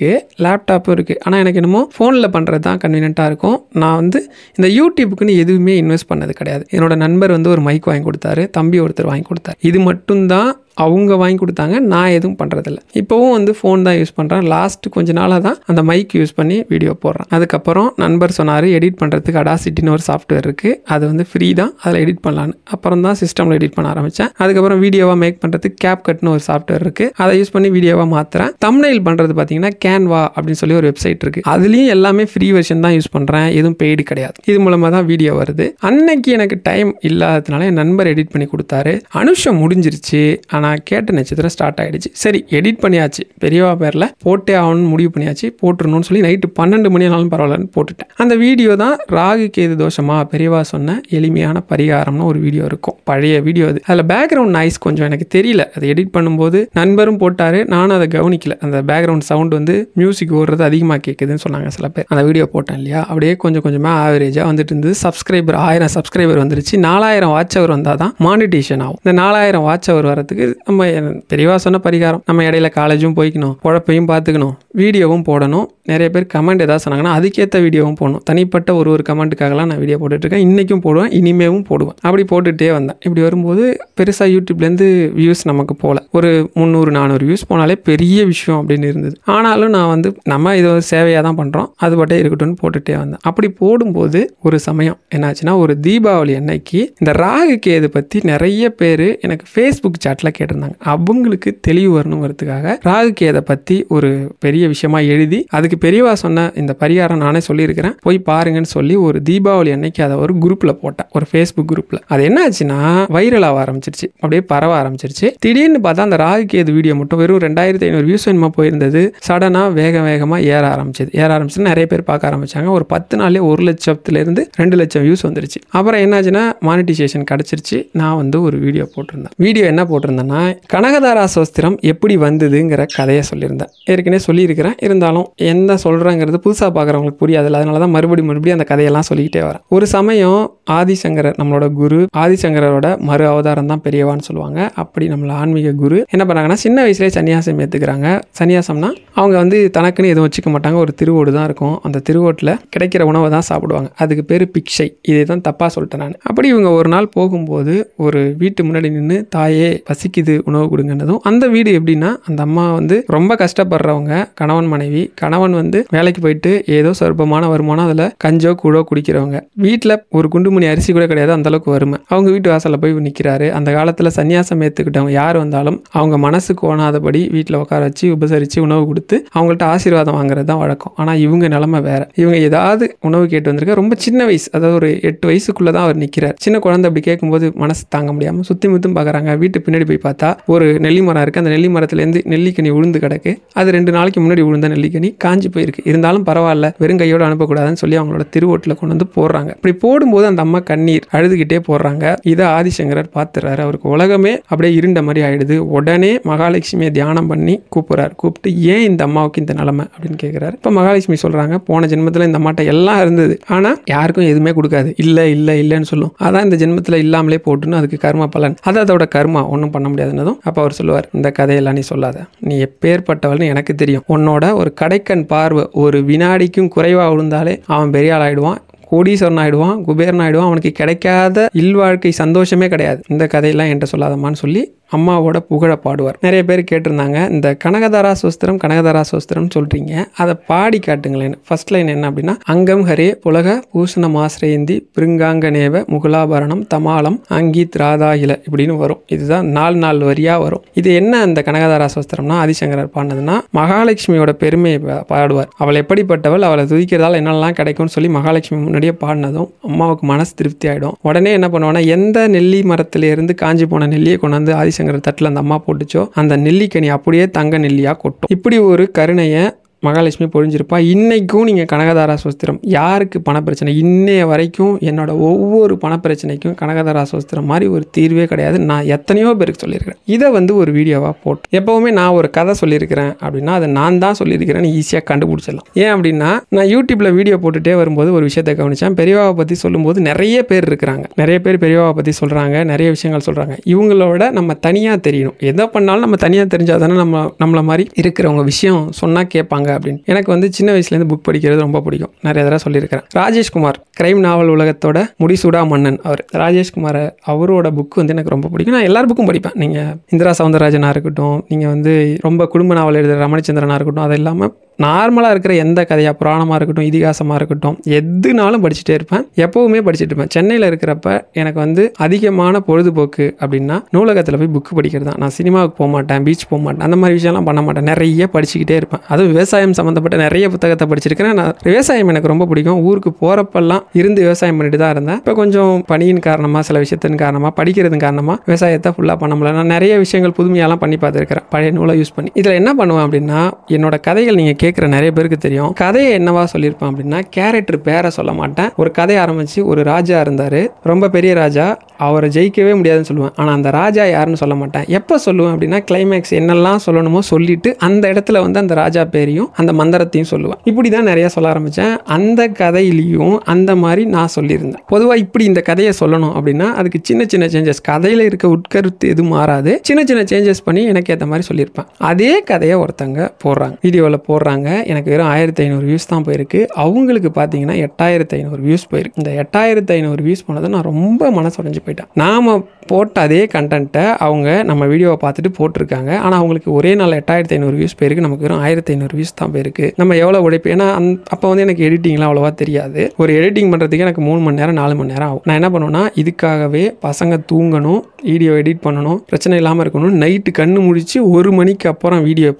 லேப்டாப்பும் இருக்குது. ஆனால் எனக்கு என்னமோ ஃபோனில் பண்ணுறது தான் கன்வீனியண்ட்டாக இருக்கும். நான் வந்து இந்த யூடியூப்புக்குன்னு எதுவுமே இன்வெஸ்ட் பண்ணது கிடையாது. என்னோட நண்பர் வந்து ஒரு மைக் வாங்கி கொடுத்தாரு, தம்பி ஒருத்தர் வாங்கி கொடுத்தாரு. இது மட்டும்தான் அவங்க வாங்கி கொடுத்தாங்க, நான் எதுவும் பண்ணுறதில்ல. இப்போவும் வந்து ஃபோன் தான் யூஸ் பண்ணுறேன். லாஸ்ட்டு கொஞ்ச நாளாக தான் அந்த மைக் யூஸ் பண்ணி வீடியோ போடுறேன். அதுக்கப்புறம் நண்பர் சொன்னார், எடிட் பண்ணுறதுக்கு அடாசிட்டின்னு ஒரு சாஃப்ட்வேர் இருக்குது, அது வந்து ஃப்ரீ தான், அதில் எடிட் பண்ணலான்னு. அப்புறம் தான் சிஸ்டமில் எடிட் பண்ண ஆரம்பித்தேன். அதுக்கப்புறம் வீடியோவாக மேக் பண்ணுறதுக்கு CapCutன்னு ஒரு சாஃப்ட்வேர் இருக்குது, அதை யூஸ் பண்ணி வீடியோவாக மாற்றுறேன். தம்ப்நெயில் பண்ணுறது பார்த்தீங்கன்னா கேன்வா அப்படின்னு சொல்லி ஒரு வெப்சைட் இருக்குது, அதுலேயும் எல்லாமே ஃப்ரீ வெர்ஷன் தான் யூஸ் பண்ணுறேன், எதுவும் பெய்டு கிடையாது. இது மூலமாக தான் வீடியோ வருது. அன்னைக்கு எனக்கு டைம் இல்லாததுனால என் நண்பர் எடிட் பண்ணி கொடுத்தாரு. அனுஷம் முடிஞ்சிருச்சு, ஆனால் கேட்ட நட்சத்திரம் ஸ்டார்ட் ஆகிடுச்சு. சரி எடிட் பண்ணியாச்சு, பெரியவா பேரில் போட்டே ஆகணும்னு முடிவு பண்ணியாச்சு, போட்டுருணும்னு சொல்லி நைட்டு 12 மணி ஆனாலும் பரவாயில்லன்னு போட்டுட்டேன். அந்த வீடியோ தான் ராகு கேது தோஷமா பெரியவா சொன்ன எளிமையான பரிகாரம்னு ஒரு வீடியோ இருக்கும், பழைய வீடியோ அது. அதில் பேக்ரவுண்ட் நாய்ஸ் கொஞ்சம் எனக்கு தெரியல, அதை எடிட் பண்ணும்போது நண்பரும் போட்டார், நானும் அதை கவனிக்கல. அந்த பேக்ரவுண்ட் சவுண்ட் வந்து மியூசிக் ஓடுறது அதிகமாக கேட்குதுன்னு சொன்னாங்க சில பேர். அந்த வீடியோ போட்டேன் இல்லையா, அப்படியே கொஞ்சம் கொஞ்சமாக ஆவரேஜாக வந்துட்டு இருந்தது. சப்ஸ்கிரைபர் 1000 சப்ஸ்கிரைபர் வந்துருச்சு. 4000 வாட்ச் அவர் வந்தால் தான் மானிட்டேஷன் ஆகும். இந்த 4000 வாட்ச் அவர் வரதுக்கு நம்ம பெரியவா சொன்ன பரிகாரம், நம்ம இடையில காலேஜும் போய்க்கணும், உழைப்பையும் பார்த்துக்கணும், வீடியோவும் போடணும். நிறைய பேர் கமெண்ட் ஏதாவது சொன்னாங்கன்னா அதுக்கேற்ற வீடியோவும் போடணும். தனிப்பட்ட ஒரு கமெண்ட்டுக்காகலாம் நான் வீடியோ போட்டுட்ருக்கேன், இன்றைக்கும் போடுவேன், இனிமேவும் போடுவேன். அப்படி போட்டுகிட்டே வந்தேன். இப்படி வரும்போது பெருசாக யூடியூப்லேருந்து வியூஸ் நமக்கு போகல, ஒரு 300-400 வியூஸ் போனாலே பெரிய விஷயம் அப்படின்னு இருந்தது. ஆனாலும் நான் வந்து நம்ம இது ஒரு சேவையாக தான் பண்ணுறோம், அது பட்டே இருக்கட்டும்னு போட்டுகிட்டே வந்தேன். அப்படி போடும்போது ஒரு சமயம் என்னாச்சுன்னா, ஒரு தீபாவளி அன்னைக்கு இந்த ராகு கேது பற்றி நிறைய பேர் எனக்கு ஃபேஸ்புக் சாட்டில் கேட்டிருந்தாங்க. அவங்களுக்கு தெளிவு வரணுங்கிறதுக்காக ராகு கேதை பற்றி ஒரு பெரிய விஷயமா எழுதி, அதுக்கு பெரியவா சொன்ன இந்த பரிகாரம் நானே சொல்லியிருக்கிறேன், போய் பாருங்கன்னு சொல்லி ஒரு தீபாவளி அன்னைக்கு அதை ஒரு குரூப்பில் போட்டேன், ஒரு ஃபேஸ்புக் குரூப்பில். அது என்ன ஆச்சுன்னா வைரலாக ஆரம்பிச்சிருச்சு, அப்படியே பரவ ஆரம்பிச்சிருச்சு. திடீர்னு பார்த்தா அந்த ராகு கேது வீடியோ மட்டும் வெறும் 2500 வியூஸ் என்னமா போயிருந்தது. சடனாக வேகமாக ஏற ஆரம்பிச்சு நிறைய பேர் பார்க்க ஆரம்பிச்சாங்க. ஒரு 10 நாள்லேயே 1 லட்சத்திலிருந்து 2 லட்சம் வியூஸ் வந்துருச்சு. அப்புறம் என்னாச்சுன்னா மானிட்டைசேஷன் கிடச்சிருச்சு. நான் வந்து ஒரு வீடியோ போட்டிருந்தேன். வீடியோ என்ன போட்டிருந்தேன்னா, கனகதாரா சோஸ்திரம் எப்படி வந்ததுங்கிற கதையை சொல்லியிருந்தேன். ஏற்கனவே சொல்லியிருக்கிறேன், இருந்தாலும் என்ன சொல்கிறேங்கிறது புதுசாக பார்க்குறவங்களுக்கு புரியாதுல்ல, அதனால தான் மறுபடியும் அந்த கதையெல்லாம் சொல்லிக்கிட்டே வரேன். ஒரு சமயம் ஆதிசங்கரர், நம்மளோட குரு ஆதிசங்கரோட மறு அவதாரம் தான் பெரியவான்னு சொல்லுவாங்க. அப்படி நம்மள ஆன்மீக குரு என்ன பண்ணாங்கன்னா, சின்ன வயசுலேயே சன்னியாசம் ஏற்றுக்கிறாங்க. சன்னியாசம்னா அவங்க வந்து தனக்குன்னு எதுவும் வச்சுக்க மாட்டாங்க, ஒரு திருவோடு தான் இருக்கும். அந்த திருவோட்டில் கிடைக்கிற உணவை தான் சாப்பிடுவாங்க, அதுக்கு பேர் பிக்ஷை. இதே தான் தப்பாக சொல்லிட்டேன் நான். அப்படி இவங்க ஒரு நாள் போகும்போது ஒரு வீட்டு முன்னாடி நின்று, தாயே பசிக்குது பசிக்குது உணவு கொடுங்கன்னதும் அந்த வீடு எப்படின்னா அந்த அம்மா வந்து ரொம்ப கஷ்டப்படுறவங்க, கணவன் மனைவி. கணவன் வந்து வேலைக்கு போயிட்டு ஏதோ சொற்பமான வருமானம், அதில் கஞ்சோ கூழோ குடிக்கிறவங்க. வீட்டில் ஒரு குண்டுமணி அரிசி கூட கிடையாது, அந்த அளவுக்கு வறுமை. அவங்க வீட்டு வாசலில் போய் நிற்கிறாரு. அந்த காலத்தில் சன்னியாசம் ஏற்றுக்கிட்டவங்க யார் வந்தாலும் அவங்க மனசுக்கு ஓனாதபடி வீட்டில் உட்கார வச்சு உபசரித்து உணவு கொடுத்து அவங்கள்ட்ட ஆசீர்வாதம் வாங்குறது தான் வழக்கம். ஆனால் இவங்க நிலைமை வேற. இவங்க ஏதாவது உணவு கேட்டு வந்திருக்க, ரொம்ப சின்ன வயசு, அதாவது ஒரு 8 வயசுக்குள்ளே தான் அவர் நிற்கிறார். சின்ன குழந்தை அப்படி கேட்கும்போது மனசு தாங்க முடியாமல் சுற்றி முற்றும் பார்க்குறாங்க. வீட்டு பின்னாடி போய் பார்த்தா ஒரு நெல்லி மரம் இருக்குது. அந்த நெல்லி மரத்துலேருந்து நெல்லிக்கனி உளுந்து கிடக்கு. அது 2 நாளைக்கு முன்னாடி உளுந்த நெல்லிக்கனி காஞ்சி போயிருக்கு. இருந்தாலும் பரவாயில்ல, வெறும் கையோடு அனுப்பக்கூடாதுன்னு சொல்லி அவங்களோட திருவோட்டில் கொண்டு வந்து போடுறாங்க. இப்படி போடும்போது அந்த அம்மா கண்ணீர் அழுதுகிட்டே போடுறாங்க. இதை ஆதிசங்கரர் பார்த்துறாரு. அவருக்கு உலகமே அப்படியே இருண்ட மாதிரி ஆயிடுது. உடனே மகாலட்சுமியை தியானம் பண்ணி கூப்பிட்டு ஏன் இந்த அம்மாவுக்கு இந்த நிலைமை அப்படின்னு கேட்குறாரு. இப்போ மகாலட்சுமி சொல்றாங்க, போன ஜென்மத்தில் இந்த அம்மாட்ட எல்லாம் இருந்தது, ஆனால் யாருக்கும் எதுவுமே கொடுக்காது, இல்லைன்னு சொல்லும். அதான் இந்த ஜென்மத்தில் இல்லாமலே போட்டுன்னு அதுக்கு கர்ம பலன், அது அதோட கர்மா, ஒன்றும் பண்ண முடியாதுன்னதும் அப்போ அவர் சொல்லுவார், இந்த கதையெல்லாம் நீ சொல்லாத, நீ எப்பேற்பட்டவள்னு எனக்கு தெரியும். உன்னோட ஒரு கடைக்கண் பார்வை ஒரு வினாடிக்கும் குறைவாக விழுந்தாலே அவன் பெரிய ஆள் ஆயிடுவான், கோடீஸ்வரன் ஆயிடுவான், குபேரன் ஆயிடுவான், அவனுக்கு கிடைக்காத இல்வாழ்க்கை சந்தோஷமே கிடையாது. இந்த கதையெல்லாம் என்கிட்ட சொல்லாதம்மான்னு சொல்லி அம்மாவோட புகழ பாடுவார். நிறைய பேர் கேட்டிருந்தாங்க, இந்த கனகதாரா சோஸ்திரம் சொல்றீங்க, அதை பாடி காட்டுங்களேன். ஃபர்ஸ்ட் லைன் என்ன அப்படின்னா, அங்கம் ஹரே புலக பூஷணம் ஆசிரயந்தி பிருங்காங்கநேவ முகுலாபரணம் தமாலம் அங்கீத் ராதாயில இப்படின்னு வரும். இதுதான் 4 வரியா வரும். இது என்ன அந்த கனகதாரா சோஸ்திரம்னா ஆதிசங்கரர் பாடினதுன்னா மகாலட்சுமியோட பெருமையை பாடுவார். அவள் எப்படிப்பட்டவள், அவளை துதிக்கிறதால என்னெல்லாம் கிடைக்கும்னு சொல்லி மகாலட்சுமி முன்னாடியே பாடினதும் அம்மாவுக்கு மனசு திருப்தி ஆயிடும். உடனே என்ன பண்ணுவாங்கன்னா, எந்த நெல்லி மரத்திலிருந்து காஞ்சி போன நெல்லியை கொண்டு வந்து ஆதிசங்கர் தட்டில் அந்த அம்மா போட்டுச்சோ அந்த நெல்லிக்கனி அப்படியே தங்க நெல்லியா கொட்டும். இப்படி ஒரு கருணையை மகாலட்சுமி பொழிஞ்சிருப்பா. இன்னைக்கும் நீங்கள் கனகதாரா சோஸ்திரம், யாருக்கு பணப்பிரச்சனை, இன்னைய வரைக்கும் என்னோட ஒவ்வொரு பணப்பிரச்சனைக்கும் கனகதாரா சோஸ்திரம் மாதிரி ஒரு தீர்வே கிடையாது. நான் எத்தனையோ பேருக்கு சொல்லியிருக்கிறேன். இதை வந்து ஒரு வீடியோவாக போட்டு எப்போவுமே நான் ஒரு கதை சொல்லியிருக்கிறேன் அப்படின்னா அதை நான் தான் சொல்லியிருக்கிறேன்னு ஈஸியாக கண்டுபிடிச்சிடலாம். ஏன் அப்படின்னா, நான் யூடியூப்பில் வீடியோ போட்டுகிட்டே வரும்போது ஒரு விஷயத்தை கவனித்தேன். பெரியவாவை பற்றி சொல்லும்போது நிறைய பேர் இருக்கிறாங்க, நிறைய பேர் பெரியவாவை பற்றி சொல்கிறாங்க, நிறைய விஷயங்கள் சொல்கிறாங்க. இவங்களோட நம்ம தனியாக தெரியணும். எதை பண்ணாலும் நம்ம தனியாக தெரிஞ்சால் தானே நம்மளை மாதிரி இருக்கிறவங்க விஷயம் சொன்னால் கேட்பாங்க அப்படின்னு. எனக்கு வந்து சின்ன வயசுலேருந்து புக் படிக்கிறது ரொம்ப பிடிக்கும். நிறைய தடவை சொல்லியிருக்கிறேன். ராஜேஷ்குமார் கிரைம் நாவல் உலகத்தோட முடிசூடா மன்னன் அவர். ராஜேஷ்குமார் அவரோட புக் வந்து எனக்கு ரொம்ப பிடிக்கும். நான் எல்லார் புக்கும் படிப்பேன். நீங்கள் இந்திரா சௌந்தரராஜனாக இருக்கட்டும், நீங்கள் வந்து ரொம்ப குடும்ப நாவல் எழுதுகிற ரமணிச்சந்திரனாக இருக்கட்டும், அது இல்லாமல் நார்மலாக இருக்கிற எந்த கதையாக, புராணமாக இருக்கட்டும், இதிகாசமாக இருக்கட்டும், எதுனாலும் படிச்சுட்டே இருப்பேன். எப்போவுமே படிச்சுட்டு இருப்பேன். சென்னையில் இருக்கிறப்ப எனக்கு வந்து அதிகமான பொழுதுபோக்கு அப்படின்னா நூலகத்தில் போய் புக்கு படிக்கிறது தான். நான் சினிமாவுக்கு போக மாட்டேன், பீச் போக மாட்டேன், அந்த மாதிரி விஷயம்லாம் பண்ண மாட்டேன். நிறைய படிச்சுக்கிட்டே இருப்பேன். அதுவும் விவசாயம் சம்மந்தப்பட்ட நிறைய புத்தகத்தை படிச்சிருக்கிறேன். நான் விவசாயம் எனக்கு ரொம்ப பிடிக்கும். ஊருக்கு போகிறப்பெல்லாம் இருந்து விவசாயம் பண்ணிட்டு தான் இருந்தேன். இப்போ கொஞ்சம் பணியின் காரணமாக, சில விஷயத்தின் காரணமாக, படிக்கிறதுன் காரணமாக விவசாயத்தை ஃபுல்லாக பண்ண முடியல. நான் நிறைய விஷயங்கள் புதுமையாலாம் பண்ணி பார்த்துருக்கிறேன், பழைய நூலை யூஸ் பண்ணி. இதில் என்ன பண்ணுவேன் அப்படின்னா, என்னோட கதைகள் நீங்கள் கேட்குற நிறைய பேருக்கு தெரியும். கதையை என்னவா சொல்லியிருப்பேன் அப்படின்னா, கேரக்டர் பேரை சொல்ல மாட்டேன். ஒரு கதையை ஆரம்பிச்சு, ஒரு ராஜா இருந்தார், ரொம்ப பெரிய ராஜா, அவரை ஜெயிக்கவே முடியாதுன்னு சொல்லுவேன். ஆனால் அந்த ராஜா யாருன்னு சொல்ல மாட்டேன். எப்போ சொல்லுவேன் அப்படின்னா, கிளைமேக்ஸ் என்னெல்லாம் சொல்லணுமோ சொல்லிட்டு அந்த இடத்துல வந்து அந்த ராஜா பேரையும் அந்த மந்திரத்தையும் சொல்லுவேன். இப்படி தான் நிறைய சொல்ல ஆரம்பித்தேன். அந்த கதையிலையும் அந்த மாதிரி நான் சொல்லியிருந்தேன். பொதுவாக இப்படி இந்த கதையை சொல்லணும் அப்படின்னா அதுக்கு சின்ன சின்ன சேஞ்சஸ், கதையில் இருக்க உட்கருத்து எதுவும் மாறாது, சின்ன சின்ன சேஞ்சஸ் பண்ணி எனக்கு ஏற்ற மாதிரி சொல்லியிருப்பேன். அதே கதையை ஒருத்தங்க போடுறாங்க, வீடியோவில் போடுறாங்க. எனக்கு வெறும் 1500 வியூஸ் தான் போயிருக்கு. அவங்களுக்கு பார்த்தீங்கன்னா 8500 வியூஸ் போயிருக்கு. இந்த 8500 வியூஸ் போனதை நான் ரொம்ப மனசுடைஞ்சு போயிட்டேன். நாம் போட்ட அதே கண்டென்ட்டை அவங்க நம்ம வீடியோவை பார்த்துட்டு போட்டிருக்காங்க. ஆனால் அவங்களுக்கு ஒரே நாள் 8500 வியூஸ் போயிருக்கு, நமக்கு வெறும் 1500 வியூஸ் தான் போயிருக்கு. நம்ம எவ்வளோ உழைப்பு, ஏன்னா அப்போ வந்து எனக்கு எடிட்டிங்லாம் அவ்வளோவா தெரியாது. ஒரு எடிட்டிங் பண்ணுறதுக்கு எனக்கு 3 மணி நேரம் 4 மணி நேரம் ஆகும். நான் என்ன பண்ணுவேன்னா, இதுக்காகவே பசங்க தூங்கணும், வீடியோ எடிட் பண்ணணும், பிரச்சனை இல்லாமல் இருக்கணும், நைட்டு கண்ணு முடிச்சு 1 மணிக்கு அப்புறம் வீடியோ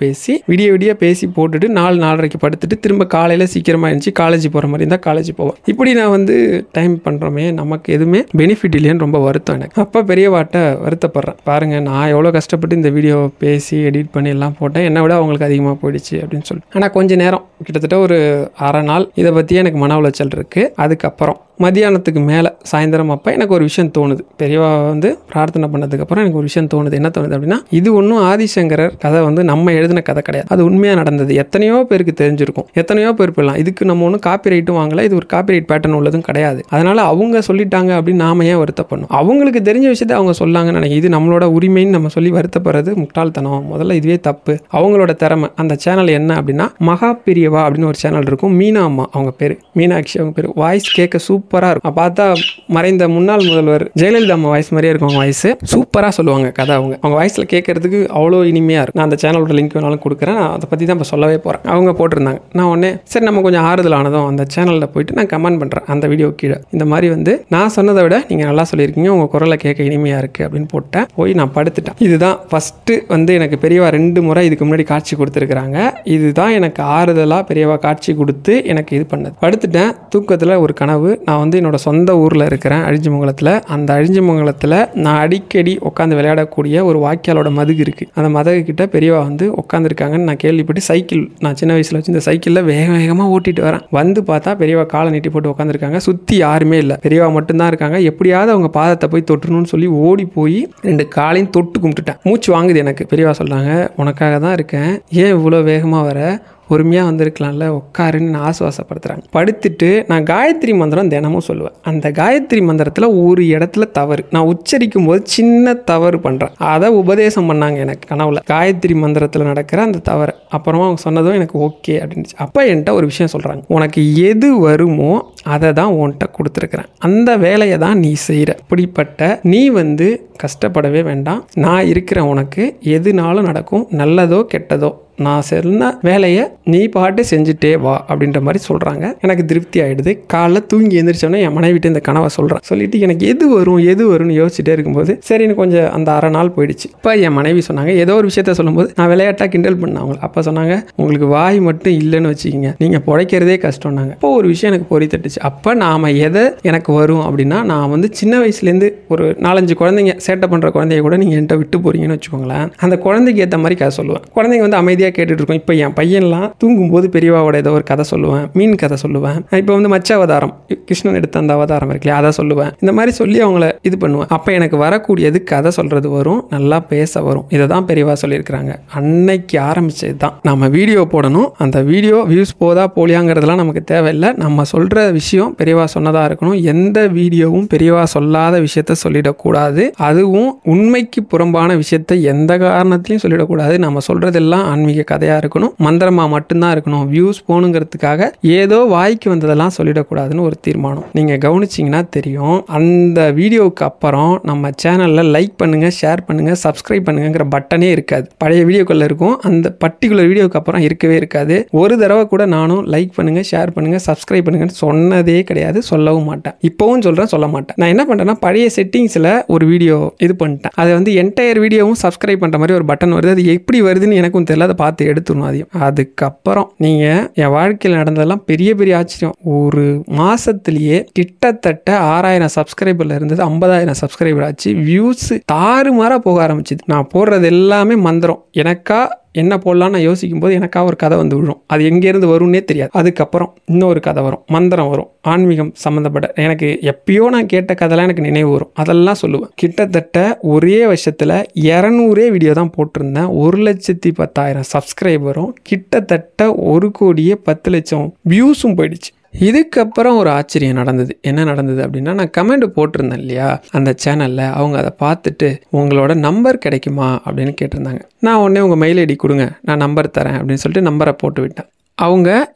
பேசி போட்டுட்டு 4:30க்கு படுத்துட்டு திரும்ப காலையில் சீக்கிரமாக இருந்துச்சு காலேஜ் போகிற மாதிரி இருந்தால் காலேஜ் போவேன். இப்படி நான் வந்து டைம் பண்ணுறோமே, நமக்கு எதுவுமே பெனிஃபிட் இல்லைன்னு ரொம்ப வருத்தம் எனக்கு. அப்போ பெரியவாட்ட வருத்தப்படுறேன். பாருங்கள், நான் எவ்வளோ கஷ்டப்பட்டு இந்த வீடியோ பேசி எடிட் பண்ணி எல்லாம் போட்டேன், என்னை விட அவங்களுக்கு அதிகமாக போயிடுச்சு அப்படின்னு சொல்லி. ஆனால் கொஞ்சம் நேரம், கிட்டத்தட்ட ஒரு அரை நாள் இதை பற்றி எனக்கு மன உளைச்சல் இருக்குது. அதுக்கப்புறம் மதியானத்துக்கு மேலே சாயந்தரம் அப்போ எனக்கு ஒரு விஷயம் தோணுது. பெரியவா வந்து பிரார்த்தனை பண்ணதுக்கப்புறம் எனக்கு ஒரு விஷயம் தோணுது. என்ன தோணுது அப்படின்னா, இது ஒன்றும் ஆதிசங்கரர் கதை வந்து நம்ம எழுதின கதை கிடையாது, அது உண்மையாக நடந்தது. எத்தனையோ பேருக்கு தெரிஞ்சிருக்கும், எத்தனையோ பேர் போயிடலாம். இதுக்கு நம்ம ஒன்றும் காப்பி ரைட்டும் வாங்கலை, இது ஒரு காப்பி ரைட் பேட்டர்ன் உள்ளதும் கிடையாது. அதனால் அவங்க சொல்லிட்டாங்க அப்படின்னு நாம ஏன் வருத்தப்படணும்? அவங்களுக்கு தெரிஞ்ச விஷயத்தை அவங்க சொல்லாங்கன்னு நினைக்கிறேன். இது நம்மளோட உரிமைன்னு நம்ம சொல்லி வருத்தப்படுறது முட்டாள்தனம். முதல்ல இதுவே தப்பு. அவங்களோட திறமை. அந்த சேனல் என்ன அப்படின்னா, மகா பெரியவா அப்படின்னு ஒரு சேனல் இருக்கும். மீனா அம்மா அவங்க பேர், மீனாட்சி அவங்க பேர். வாய்ஸ் கேட்க சூப்பர் சூப்பராக இருக்கும். பார்த்தா மறைந்த முன்னாள் முதல்வர் ஜெயலலிதா அம்மா வாய்ஸ் மாதிரியே இருக்கும். அவங்க வாய்ஸ் சூப்பராக சொல்லுவாங்க கதை. அவங்க வாய்ஸில் கேட்கறதுக்கு அவ்வளோ இனிமையாக இருக்கும். நான் அந்த சேனலோட லிங்க் வேணாலும் கொடுக்குறேன். நான் அதை பற்றி தான் இப்போ சொல்லவே போகிறேன். அவங்க போட்டிருந்தாங்க. நான் உடனே சரி நம்ம கொஞ்சம் ஆறுதல் ஆனதும் அந்த சேனலில் போயிட்டு நான் கமெண்ட் பண்ணுறேன் அந்த வீடியோ கீழே. இந்த மாதிரி வந்து நான் சொன்னதை விட நீங்கள் நல்லா சொல்லியிருக்கீங்க, உங்கள் குரலை கேட்க இனிமையாக இருக்குது அப்படின்னு போட்டேன். போய் நான் படுத்துட்டேன். இதுதான் ஃபஸ்ட்டு வந்து எனக்கு பெரியவா 2 முறை இதுக்கு முன்னாடி காட்சி கொடுத்துருக்குறாங்க. இதுதான் எனக்கு ஆறுதலாக பெரியவா காட்சி கொடுத்து எனக்கு இது பண்ணது. படுத்துட்டேன். தூக்கத்தில் ஒரு கனவு. நான் வந்து என்னோட சொந்த ஊரில் இருக்கிறேன், அழிஞ்சிமங்கலத்தில். அந்த அழிஞ்சிமங்கலத்தில் நான் அடிக்கடி உட்காந்து விளையாடக்கூடிய ஒரு வாய்க்காலோட மதுகு இருக்குது. அந்த மதகு கிட்ட பெரியவா வந்து உட்காந்துருக்காங்கன்னு நான் கேள்விப்பட்டு சைக்கிள், நான் சின்ன வயசில் வச்சு இந்த சைக்கிளில் வேகமாக ஓட்டிட்டு வரேன். வந்து பார்த்தா பெரியவா காலை நீட்டி போட்டு உட்காந்துருக்காங்க. சுற்றி யாருமே இல்லை, பெரியவா மட்டும்தான் இருக்காங்க. எப்படியாவது அவங்க பாதத்தை போய் தொட்டுணும்னு சொல்லி ஓடி போய் 2 காலையும் தொட்டு கும்பிட்டுட்டேன். மூச்சு வாங்குது எனக்கு. பெரியவா சொல்கிறாங்க, உனக்காக தான் இருக்கேன், ஏன் இவ்வளோ வேகமாக வர, பொறுமையாக வந்திருக்கலாம்ல, உட்காருன்னு நான் ஆசுவாசப்படுத்துகிறாங்க. படுத்துட்டு நான் காயத்ரி மந்திரம் தினமும் சொல்லுவேன். அந்த காயத்ரி மந்திரத்தில் ஒரு இடத்துல தவறு, நான் உச்சரிக்கும் போது சின்ன தவறு பண்ணுறேன். அதை உபதேசம் பண்ணாங்க எனக்கு கனவுல, காயத்ரி மந்திரத்தில் நடக்கிற அந்த தவறு. அப்புறமா அவங்க சொன்னதும் எனக்கு ஓகே அப்படின்னுச்சு. அப்போ என்கிட்ட ஒரு விஷயம் சொல்கிறாங்க, உனக்கு எது வருமோ அதை தான் உன்கிட்ட கொடுத்துருக்குறேன், அந்த வேலையை தான் நீ செய்கிற. இப்படிப்பட்ட நீ வந்து கஷ்டப்படவே வேண்டாம், நான் இருக்கிறேன், உனக்கு எதுனாலும் நடக்கும், நல்லதோ கெட்டதோ நான் சொன்ன வேலையை நீ பாட்டு செஞ்சுட்டே வா அப்படின்ற மாதிரி சொல்கிறாங்க. எனக்கு திருப்தி ஆகிடுது. காலைல தூங்கி எழுந்திரிச்சோன்னே என் மனைவிட்டு இந்த கனவை சொல்கிறேன். சொல்லிட்டு எனக்கு எது வரும்னு யோசிச்சுட்டே இருக்கும்போது சரின்னு கொஞ்சம் அந்த அரை நாள் போயிடுச்சு. இப்போ என் மனைவி சொன்னாங்க, ஏதோ ஒரு விஷயத்த சொல்லும்போது நான் விளையாட்டாக கிண்டல் பண்ணேன் அவங்க. அப்போ சொன்னாங்க, உங்களுக்கு வாய் மட்டும் இல்லைன்னு வச்சுக்கிங்க, நீங்கள் பிழைக்கிறதே கஷ்டம்னாங்க. இப்போ ஒரு விஷயம் எனக்கு பொறி தட்டுச்சு. அப்போ நாம் எதை எனக்கு வரும் அப்படின்னா, நான் வந்து சின்ன வயசுலேருந்து ஒரு 4-5 குழந்தைங்க சேட்டை பண்ணுற குழந்தைய கூட நீங்கள் என்கிட்ட விட்டு போகிறீங்கன்னு வச்சுக்கோங்களேன், அந்த குழந்தைக்கு ஏற்ற மாதிரி கதை சொல்லுவேன். குழந்தைங்க வந்து அமைதியாக கேட்டுட்டு இருக்கோம். இப்போ என் பையன்லாம் தூங்கும்போது பெரியவாவோட ஏதோ ஒரு கதை சொல்லுவேன், மீன் கதை சொல்லுவேன். இப்போ வந்து மச்ச அவதாரம், கிருஷ்ணன் எடுத்த அந்த அவதாரம் இருக்குல்லையா, அதை சொல்லுவேன். இந்த மாதிரி சொல்லி அவங்கள இது பண்ணுவேன். அப்போ எனக்கு வரக்கூடியது கதை சொல்கிறது வரும், நல்லா பேச வரும். இதை தான் பெரியவா சொல்லியிருக்கிறாங்க. அன்னைக்கு ஆரம்பிச்சது தான். நம்ம வீடியோ போடணும், அந்த வீடியோ வியூஸ் போதா போலியாங்கிறதுலாம் நமக்கு தேவையில்லை. நம்ம சொல்கிற விஷயம் பெரியவா சொன்னதாக இருக்கணும். எந்த வீடியோவும் பெரியவா சொல்லாத விஷயத்த சொல்லிடக்கூடாது. அதுவும் உண்மைக்கு புறம்பான விஷயத்தை எந்த காரணத்திலையும் சொல்லிடக்கூடாது. நம்ம சொல்கிறதெல்லாம் ஆன்மீக கதையாக இருக்கணும், மந்திரமாக மட்டும்தான் இருக்கணும். வியூஸ் போகணுங்கிறதுக்காக ஏதோ வாய்க்கு வந்ததெல்லாம் சொல்லிடக்கூடாதுன்னு ஒரு தீர்மானம். நீங்கள் கவனிச்சிங்கன்னா தெரியும். அந்த வீடியோவுக்கு அப்புறம் நம்ம சேனலில் லைக் பண்ணுங்கள், ஷேர் பண்ணுங்கள், சப்ஸ்கிரைப் பண்ணுங்கிற பட்டனே இருக்காது. பழைய வீடியோக்களில் இருக்கும், அந்த பர்டிகுலர் வீடியோவுக்கு அப்புறம் இருக்கவே இருக்காது. ஒரு தடவை கூட நானும் லைக் பண்ணுங்கள், ஷேர் பண்ணுங்கள், சப்ஸ்கிரைப் பண்ணுங்கன்னு சொன்னதே கிடையாது, சொல்லவும் மாட்டேன். இப்போவும் சொல்கிறேன், சொல்ல மாட்டேன். நான் என்ன பண்ணுறேன்னா, பழைய செட்டிங்ஸில் ஒரு வீடியோ இது பண்ணிட்டேன். அதை வந்து என்டையர் வீடியோவும் சப்ஸ்கிரைப் பண்ணுற மாதிரி ஒரு பட்டன் வருது. அது எப்படி வருதுன்னு எனக்கும் தெரியல, அதை பார்த்து எடுத்துடணும் அதையும். அதுக்கப்புறம் நீங்கள் என் வாழ்க்கையில் நடந்ததெல்லாம் பெரிய பெரிய ஆச்சரியம். ஒரு மாசத்திலேயே கிட்டத்தட்ட 6000 சப்ஸ்கிரைபர்ல இருந்தது 50,000 சப்ஸ்கிரைபர் ஆச்சு. வியூஸ் தாறுமாறா போக ஆரம்பிச்சுது. நான் போடுறது எல்லாமே மந்திரம். எனக்கா என்ன போடலான்னு நான் யோசிக்கும் போது எனக்காக ஒரு கதை வந்து விழும். அது எங்கேருந்து வரும்னே தெரியாது. அதுக்கப்புறம் இன்னொரு கதை வரும், மந்திரம் வரும், ஆன்மீகம் சம்மந்தப்பட்ட. எனக்கு எப்பயோ நான் கேட்ட கதைலாம் எனக்கு நினைவு வரும், அதெல்லாம் சொல்லுவேன். கிட்டத்தட்ட ஒரே வருஷத்தில் 200 வீடியோ தான் போட்டிருந்தேன். 1,10,000 சப்ஸ்கிரைபரும் கிட்டத்தட்ட 1,10,00,000 வியூஸும் போயிடுச்சு. இதுக்கப்புறம் ஒரு ஆச்சரியம் நடந்தது. என்ன நடந்தது அப்படின்னா, நான் கமெண்ட் போட்டிருந்தேன் இல்லையா அந்த சேனலில், அவங்க அதை பார்த்துட்டு உங்களோட நம்பர் கிடைக்குமா அப்படின்னு கேட்டிருந்தாங்க. நான் உடனே உங்கள் மெயில் ஐடி கொடுங்க, நான் நம்பர் தரேன் அப்படின்னு சொல்லிட்டு நம்பரை போட்டு விட்டேன். அவங்க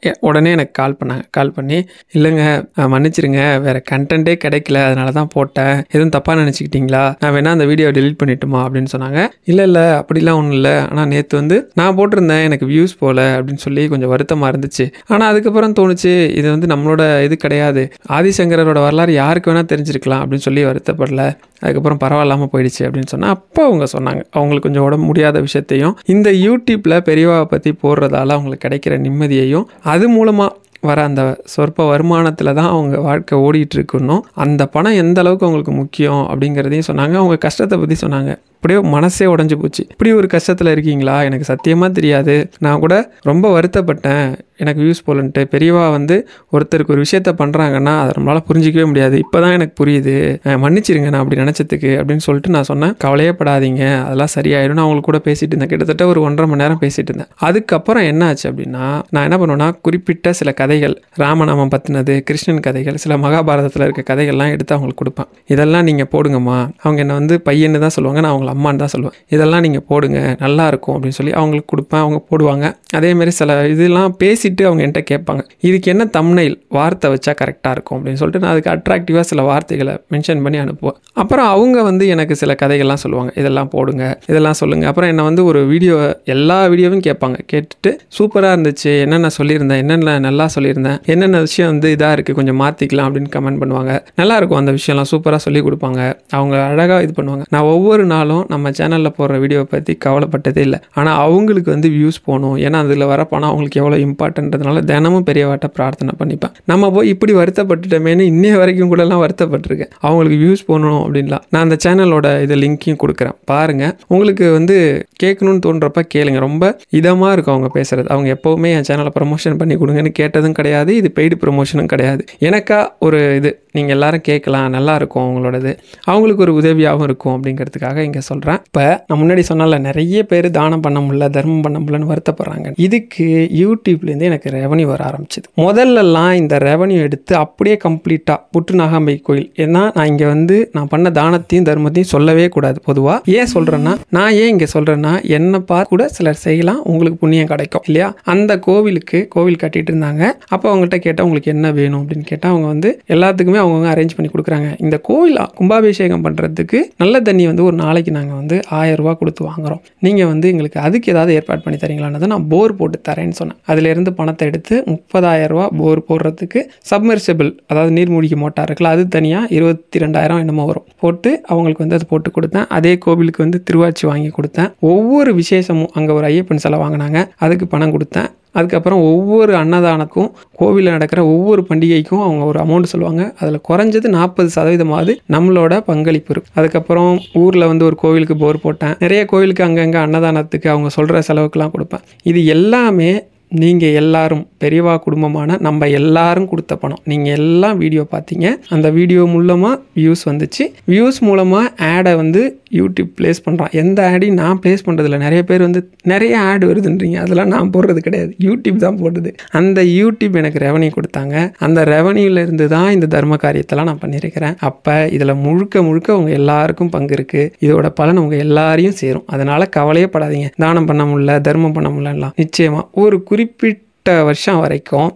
உடனே எனக்கு கால் பண்ணாங்க. கால் பண்ணி, இல்லைங்க மன்னிச்சிருங்க, வேறு கண்டென்ட்டே கிடைக்கல, அதனால தான் போட்டேன், எதுவும் தப்பாக நினச்சிக்கிட்டிங்களா, நான் வேணால் அந்த வீடியோ டெலிட் பண்ணிட்டுமா அப்படின்னு சொன்னாங்க. இல்லை அப்படிலாம் ஒன்றும் இல்லை, ஆனால் நேற்று வந்து நான் போட்டிருந்தேன், எனக்கு வியூஸ் போகல அப்படின்னு சொல்லி கொஞ்சம் வருத்தமாக இருந்துச்சு. ஆனால் அதுக்கப்புறம் தோணுச்சு, இது வந்து நம்மளோட இது கிடையாது, ஆதிசங்கரோட வரலாறு யாருக்கு வேணால் தெரிஞ்சிருக்கலாம் அப்படின்னு சொல்லி வருத்தப்படல. அதுக்கப்புறம் பரவாயில்லாமல் போயிடுச்சு அப்படின்னு சொன்னால், அப்போ அவங்க சொன்னாங்க, அவங்களுக்கு கொஞ்சம் உடம்பு முடியாத விஷயத்தையும் இந்த யூடியூப்பில் பெரியவாவை பற்றி போடுறதால அவங்களுக்கு கிடைக்கிற நிம்மதியையும் அது மூலமாக வர அந்த சொற்ப வருமானத்தில் தான் அவங்க வாழ்க்கை ஓடிட்டு இருக்கணும். அந்த பணம் எந்த அளவுக்கு அவங்களுக்கு முக்கியம் அப்படிங்கிறதையும் சொன்னாங்க. அவங்க கஷ்டத்தை பற்றி சொன்னாங்க. அப்படியே மனசே உடஞ்சி போச்சு. இப்படி ஒரு கஷ்டத்தில் இருக்கீங்களா, எனக்கு சத்தியமாக தெரியாது, நான் கூட ரொம்ப வருத்தப்பட்டேன் எனக்கு வியூஸ் போலன்ட்டு. பெரியவா வந்து ஒருத்தருக்கு ஒரு விஷயத்த பண்ணுறாங்கன்னா அதை நம்மளால் புரிஞ்சிக்கவே முடியாது, இப்போ தான் எனக்கு புரியுது, மன்னிச்சிருங்க நான் அப்படி நினச்சதுக்கு அப்படின்னு சொல்லிட்டு நான் சொன்னேன். கவலையே படாதீங்க, அதெல்லாம் சரியாயிடும். நான் அவங்களுக்கு கூட பேசிட்டு இருந்தேன். கிட்டத்தட்ட ஒரு 1.5 மணி நேரம் பேசிட்டு இருந்தேன். அதுக்கப்புறம் என்ன ஆச்சு அப்படின்னா, நான் என்ன பண்ணுவேன்னா, குறிப்பிட்ட சில கதைகள், ராமநாமம் பற்றினது, கிருஷ்ணன் கதைகள், சில மகாபாரதத்தில் இருக்க கதைகள்லாம் எடுத்து அவங்களுக்கு கொடுப்பேன். இதெல்லாம் நீங்கள் போடுங்கம்மா. அவங்க என்னை வந்து பையன்னு தான் சொல்லுவாங்க, நான் அவங்கள அம்மான்னு தான் சொல்லுவேன். இதெல்லாம் நீங்கள் போடுங்க நல்லாயிருக்கும் அப்படின்னு சொல்லி அவங்களுக்கு கொடுப்பேன். அவங்க போடுவாங்க. அதேமாதிரி சில இதெல்லாம் பேசிட்டு அவங்க என்கிட்ட கேட்பாங்க, இதுக்கு என்ன தம்ப்நெயில் வார்த்தை வச்சா கரெக்டாக இருக்கும் அப்படின்னு சொல்லிட்டு நான் அதுக்கு அட்ராக்டிவாக சில வார்த்தைகளை மென்ஷன் பண்ணி அனுப்புவேன். அப்புறம் அவங்க வந்து எனக்கு சில கதைகள்லாம் சொல்லுவாங்க, இதெல்லாம் போடுங்க, இதெல்லாம் சொல்லுங்கள். அப்புறம் என்னை வந்து ஒரு வீடியோ எல்லா வீடியோவும் கேட்பாங்க. கேட்டுட்டு சூப்பராக இருந்துச்சு, என்னென்ன சொல்லியிருந்தேன், என்னென்ன நல்லா சொல்லியிருந்தேன், என்னென்ன விஷயம் வந்து இதாக இருக்குது, கொஞ்சம் மாற்றிக்கலாம் அப்படின்னு கமெண்ட் பண்ணுவாங்க. நல்லாயிருக்கும் அந்த விஷயம்லாம், சூப்பராக சொல்லி கொடுப்பாங்க. அவங்க அழகாக இது பண்ணுவாங்க. நான் ஒவ்வொரு நாளும் நம்ம சேனலில் போடுற வீடியோவை பற்றி கவலைப்பட்டதே இல்லை. ஆனால் அவங்களுக்கு வந்து வியூஸ் போகணும், ஏன்னா அதில் வர பணம் அவங்களுக்கு எவ்வளோ இம்பார்ட்டன்றதுனால தினமும் பெரியவாட்ட பிரார்த்தனை பண்ணிப்பேன். நம்ம போய் இப்படி வருத்தப்பட்டுட்டோமேனு இன்னைய வரைக்கும் கூடலாம் வருத்தப்பட்டிருக்கேன். அவங்களுக்கு வியூஸ் போகணும் அப்படின்லாம். நான் அந்த சேனலோட இது லிங்க்கையும் கொடுக்குறேன், பாருங்கள். உங்களுக்கு வந்து கேட்கணும்னு தோன்றப்ப கேளுங்க. ரொம்ப இதமாக இருக்கும் அவங்க பேசுகிறது. அவங்க எப்போவுமே என் சேனலை ப்ரமோஷன் பண்ணி கொடுங்கன்னு கேட்டதும் கிடையாது, இது பெய்டு ப்ரமோஷனும் கிடையாது. எனக்கா ஒரு இது நீங்கள் எல்லாரும் கேட்கலாம், நல்லாயிருக்கும் அவங்களோடது, அவங்களுக்கு ஒரு உதவியாகவும் இருக்கும் அப்படிங்கிறதுக்காக இங்கே சொல்கிறேன். இப்போ நான் முன்னாடி சொன்னால நிறைய பேர் தானம் பண்ண முடியல, தர்மம் பண்ண முடியலன்னு வருத்தப்படுறாங்க. இதுக்கு யூடியூப்லேருந்து எனக்கு ரெவன்யூ வர ஆரம்பிச்சிது. முதல்லலாம் இந்த ரெவன்யூ எடுத்து அப்படியே கம்ப்ளீட்டாக புற்றுநாகாம்பை கோயில், ஏன்னா நான் இங்கே வந்து நான் பண்ண தானத்தையும் தர்மத்தையும் சொல்லவே கூடாது பொதுவாக. ஏன் சொல்கிறேன்னா, நான் ஏன் இங்கே சொல்கிறேன்னா, என்னை பார்த்து கூட சிலர் செய்யலாம், உங்களுக்கு புண்ணியம் கிடைக்கும் இல்லையா. அந்த கோவிலுக்கு கோவில் கட்டிட்டு இருந்தாங்க. அப்போ அவங்கள்ட்ட கேட்டால் உங்களுக்கு என்ன வேணும் அப்படின்னு கேட்டால் அவங்க வந்து எல்லாத்துக்குமே அவங்க அரேஞ்ச் பண்ணி கொடுக்குறாங்க. இந்த கோவில் கும்பாபிஷேகம் பண்ணுறதுக்கு நல்ல தண்ணி வந்து ஒரு நாளைக்கு நாங்கள் வந்து 1000 ரூபா கொடுத்து வாங்குகிறோம், நீங்கள் வந்து எங்களுக்கு அதுக்கு ஏதாவது ஏற்பாடு பண்ணி தரீங்களான்னு நான் போர் போட்டு தரேன்னு சொன்னேன். அதிலேருந்து பணத்தை எடுத்து 30,000 ரூபா போர் போடுறதுக்கு சப்மர்சிபிள், அதாவது நீர்மூழ்கி மோட்டார் இருக்குல்ல, அது தனியாக 22,000 என்னமோ வரும், போட்டு அவங்களுக்கு வந்து அது போட்டு கொடுத்தேன். அதே கோவிலுக்கு வந்து திருவாச்சி வாங்கி கொடுத்தேன். ஒவ்வொரு விசேஷமும் அங்கே ஒரு ஐயப்பன் சிலை வாங்கினாங்க, அதுக்கு பணம் கொடுத்தேன். அதுக்கப்புறம் ஒவ்வொரு அன்னதானக்கும் கோவிலில் நடக்கிற ஒவ்வொரு பண்டிகைக்கும் அவங்க ஒரு அமௌண்ட் சொல்லுவாங்க. அதில் குறைஞ்சது 40% நம்மளோட பங்களிப்பு இருக்கும். அதுக்கப்புறம் ஊரில் வந்து ஒரு கோவிலுக்கு போர் போட்டேன். நிறைய கோவிலுக்கு அங்கங்கே அன்னதானத்துக்கு அவங்க சொல்கிற செலவுக்கெல்லாம் கொடுப்பேன். இது எல்லாமே நீங்கள் எல்லாரும் பெரியவா குடும்பமான நம்ம எல்லாரும் கொடுத்த பணம். நீங்கள் எல்லாம் வீடியோ பார்த்தீங்க, அந்த வீடியோ மூலமாக வியூஸ் வந்துச்சு. வியூஸ் மூலமாக ஆடை வந்து யூடியூப் ப்ளேஸ் பண்ணுறான். எந்த ஆடையும் நான் ப்ளேஸ் பண்ணுறதில்ல. நிறைய பேர் வந்து நிறைய ஆடு வருதுன்றீங்க, அதெல்லாம் நான் போடுறது கிடையாது, யூடியூப் தான் போடுது. அந்த யூடியூப் எனக்கு ரெவன்யூ கொடுத்தாங்க. அந்த ரெவன்யூலேருந்து தான் இந்த தர்ம காரியத்தெல்லாம் நான் பண்ணியிருக்கிறேன். அப்போ இதில் முழுக்க முழுக்க உங்கள் எல்லாருக்கும் பங்கு இருக்குது. இதோட பலன் உங்கள் எல்லாரையும் சேரும். அதனால் கவலையே படாதீங்க. தானம் பண்ண முடியல, தர்மம் பண்ண முடியலாம். நிச்சயமாக ஒரு குறிப்பிட்ட வருஷம் வரைக்கும்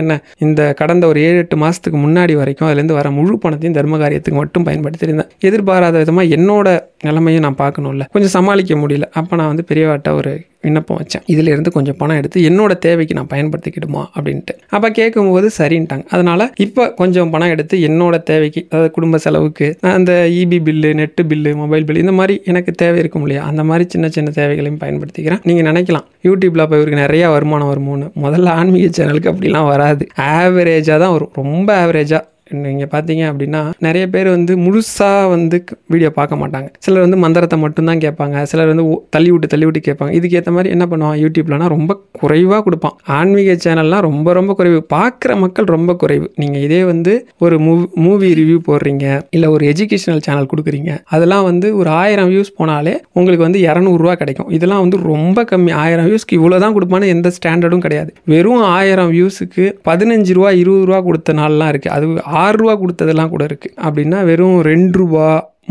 என்ன, இந்த கடந்த ஒரு 7-8 மாதத்துக்கு முன்னாடி வரைக்கும் அதுலேருந்து வர முழு பணத்தையும் தர்ம காரியத்துக்கு மட்டும் பயன்படுத்தியிருந்தேன். எதிர்பாராத விதமாக என்னோட நிலைமையும் நான் பார்க்கணும்ல, கொஞ்சம் சமாளிக்க முடியல. அப்போ நான் வந்து பெரியவாட்ட ஒரு விண்ணப்பம் வச்சேன், இதிலேருந்து கொஞ்சம் பணம் எடுத்து என்னோட தேவைக்கு நான் பயன்படுத்திக்கிடுமா அப்படின்ட்டு. அப்போ கேட்கும்போது சரின்ட்டாங்க. அதனால் இப்போ கொஞ்சம் பணம் எடுத்து என்னோட தேவைக்கு, அதாவது குடும்ப செலவுக்கு, அந்த EB bill, net bill, mobile bill, இந்த மாதிரி எனக்கு தேவை இருக்கும் இல்லையா, அந்த மாதிரி சின்ன சின்ன தேவைகளையும் பயன்படுத்திக்கிறேன். நீங்கள் நினைக்கலாம் யூடியூப்பில் போய் இவருக்கு நிறையா வருமானம் வருமோன்னு. முதல்ல ஆன்மீக சேனலுக்கு அப்படிலாம் வராது, ஆவரேஜாக தான் வரும், ரொம்ப ஆவரேஜாக. நீங்கள் பார்த்தீங்க அப்படின்னா நிறைய பேர் வந்து முழுசாக வந்து வீடியோ பார்க்க மாட்டாங்க. சிலர் வந்து மந்திரத்தை மட்டும்தான் கேட்பாங்க, சிலர் வந்து தள்ளி விட்டு கேட்பாங்க. இதுக்கேற்ற மாதிரி என்ன பண்ணுவான், யூடியூப்லனா ரொம்ப குறைவாக கொடுப்பான். ஆன்மீக சேனல்லாம் ரொம்ப ரொம்ப குறைவு, பார்க்குற மக்கள் ரொம்ப குறைவு. நீங்கள் இதே வந்து ஒரு மூவி ரிவ்யூ போடுறீங்க, இல்லை ஒரு எஜுகேஷனல் சேனல் கொடுக்குறீங்க, அதெல்லாம் வந்து ஒரு 1000 வியூஸ் போனாலே உங்களுக்கு வந்து 200 ரூபா கிடைக்கும். இதெல்லாம் வந்து ரொம்ப கம்மி. 1000 வியூஸ்க்கு இவ்வளோ தான் கொடுப்பான்னு எந்த ஸ்டாண்டர்டும் கிடையாது. வெறும் 1000 வியூஸுக்கு 15 ரூபா 20 ரூபா கொடுத்த நாள்லாம் இருக்குது. அது 6 ரூபா கொடுத்ததெல்லாம் கூட இருக்குது. அப்படின்னா வெறும் 2 ரூபா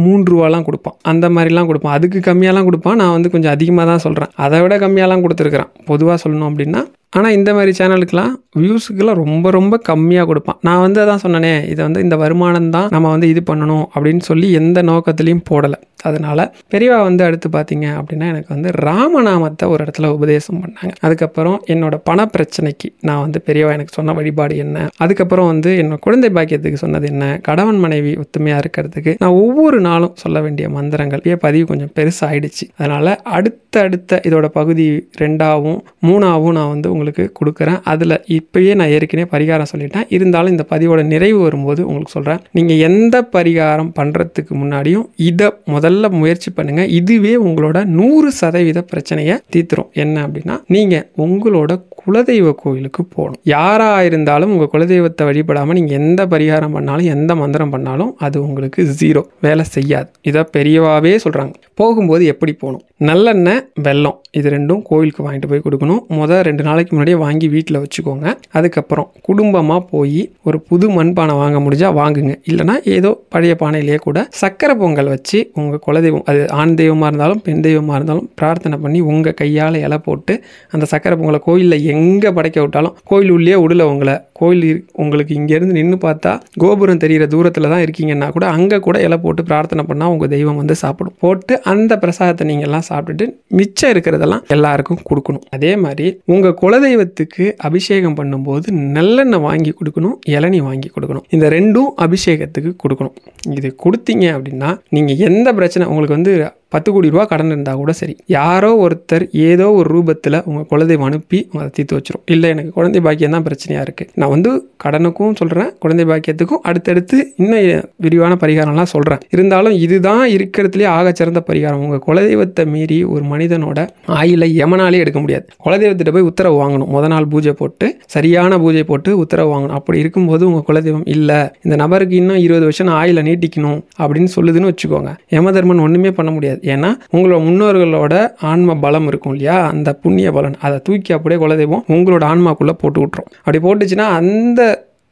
3 ரூபாலாம் கொடுப்பான், அந்த மாதிரிலாம் கொடுப்பான். அதுக்கு கம்மியாலாம் கொடுப்பான். நான் வந்து கொஞ்சம் அதிகமாக தான் சொல்கிறேன், அதை விட கம்மியாலாம் கொடுத்துருக்குறேன் பொதுவாக சொல்லணும் அப்படின்னா. ஆனால் இந்த மாதிரி சேனலுக்கெலாம் வியூஸுக்கெல்லாம் ரொம்ப ரொம்ப கம்மியாக கொடுப்பான். நான் வந்து அதான் சொன்னேனே, இதை வந்து இந்த வருமானம் தான் நம்ம வந்து இது பண்ணணும் அப்படின்னு சொல்லி எந்த நோக்கத்துலேயும் போடலை. அதனால் பெரியவா வந்து அடுத்து பார்த்தீங்க அப்படின்னா எனக்கு வந்து ராமநாமத்தை ஒரு இடத்துல உபதேசம் பண்ணாங்க. அதுக்கப்புறம் என்னோட பண பிரச்சனைக்கு நான் வந்து பெரியவா எனக்கு சொன்ன வழிபாடு என்ன, அதுக்கப்புறம் வந்து என்னோட குழந்தை பாக்கியத்துக்கு சொன்னது என்ன, கணவன் மனைவி ஒத்துமையாக இருக்கிறதுக்கு நான் ஒவ்வொரு நாளும் சொல்ல வேண்டிய மந்திரங்கள். பதிவு கொஞ்சம் பெருசாகிடுச்சு. அதனால் அடுத்த இதோட பகுதி 2ஆவும் 3ஆவும் நான் வந்து உங்களுக்கு கொடுக்குறேன். அதில் இப்போயே நான் ஏற்கனவே பரிகாரம் சொல்லிட்டேன், இருந்தாலும் இந்த பதிவோட நிறைவு வரும்போது உங்களுக்கு சொல்கிறேன். நீங்கள் எந்த பரிகாரம் பண்ணுறதுக்கு முன்னாடியும் இதை முதல்ல முயற்சி பண்ணுங்கள். இதுவே உங்களோட 100% பிரச்சனையை தீர்த்துரும். என்ன அப்படின்னா, நீங்கள் உங்களோட குலதெய்வ கோயிலுக்கு போகணும். யாராக இருந்தாலும் உங்கள் குலதெய்வத்தை வழிபடாமல் நீங்கள் எந்த பரிகாரம் பண்ணாலும் எந்த மந்திரம் பண்ணாலும் அது உங்களுக்கு 0 வேலை செய்யாது. இதை பெரியவாவே சொல்கிறாங்க. போகும்போது எப்படி போகணும், நல்லெண்ணெய் வெல்லம் இது ரெண்டும் கோயிலுக்கு வாங்கிட்டு போய் கொடுக்கணும். 2 நாளைக்கு முன்னாடியே வாங்கி வீட்டில் வச்சுக்கோங்க. அதுக்கப்புறம் குடும்பமாக போய் ஒரு புது மண்பானை வாங்க முடிஞ்சால் வாங்குங்க. இல்லைனா ஏதோ பழைய பானையிலேயே கூட சக்கரை பொங்கல் வச்சு உங்கள் குலதெய்வம், அது ஆண் தெய்வமாக இருந்தாலும் பெண் தெய்வமாக இருந்தாலும் பிரார்த்தனை பண்ணி உங்கள் கையால் இலை போட்டு அந்த சக்கரை பொங்கலை கோயிலில் எங்கே படைக்க விட்டாலும், கோயில் உள்ளே விடல உங்களை, கோயில் உங்களுக்கு இங்கேருந்து நின்று பார்த்தா கோபுரம் தெரிகிற தூரத்தில் தான் இருக்கீங்கன்னா கூட அங்கே கூட இலை போட்டு பிரார்த்தனை பண்ணால் உங்கள் தெய்வம் வந்து சாப்பிடும். போட்டு அந்த பிரசாதத்தை நீங்கள்லாம் சாப்பிட்டுட்டு மிச்சம் இருக்கிறதெல்லாம் எல்லாருக்கும் கொடுக்கணும். அதே மாதிரி உங்கள் குலதெய்வத்துக்கு அபிஷேகம் பண்ணும்போது நல்லெண்ணெய் வாங்கி கொடுக்கணும், இளநீ வாங்கி கொடுக்கணும். இந்த ரெண்டும் அபிஷேகத்துக்கு கொடுக்கணும். இது கொடுத்தீங்க அப்படின்னா நீங்கள் எந்த பிரச்சனை, உங்களுக்கு வந்து 10 கோடி ரூபா கடன் இருந்தால் கூட சரி, யாரோ ஒருத்தர் ஏதோ ஒரு ரூபத்தில் உங்கள் குலதெய்வம் அனுப்பி அதை தீர்த்து வச்சிரும். இல்லை எனக்கு குழந்தை பாக்கியம் தான் பிரச்சனையாக இருக்குது, நான் வந்து கடனுக்கும் சொல்கிறேன், குழந்தை பாக்கியத்துக்கும் அடுத்தடுத்து இன்னும் விரிவான பரிகாரம்லாம் சொல்கிறேன். இருந்தாலும் இதுதான் இருக்கிறதுலே ஆகச்சிறந்த பரிகாரம். உங்கள் குலதெய்வத்தை மீறி ஒரு மனிதனோட ஆயிலை யமனாலே எடுக்க முடியாது. குலதெய்வத்திட்ட போய் உத்தரவு வாங்கணும். நாள் பூஜை போட்டு, சரியான பூஜை போட்டு உத்தரவு வாங்கணும். அப்படி இருக்கும்போது உங்கள் குலதெய்வம் இல்லை, இந்த நபருக்கு இன்னும் 20 வருஷம் ஆயிலை நீட்டிக்கணும் அப்படின்னு சொல்லுதுன்னு வச்சுக்கோங்க, யமதர்மன் ஒன்றுமே பண்ண முடியாது. ஏன்னா உங்களோட முன்னோர்களோட ஆன்ம பலம் இருக்கும் இல்லையா, அந்த புண்ணிய பலன் அதை தூக்கி அப்படியே குலதெய்வம் உங்களோட ஆன்மாக்குள்ளே போட்டு விட்டுரும். அப்படி போட்டுச்சுன்னா அந்த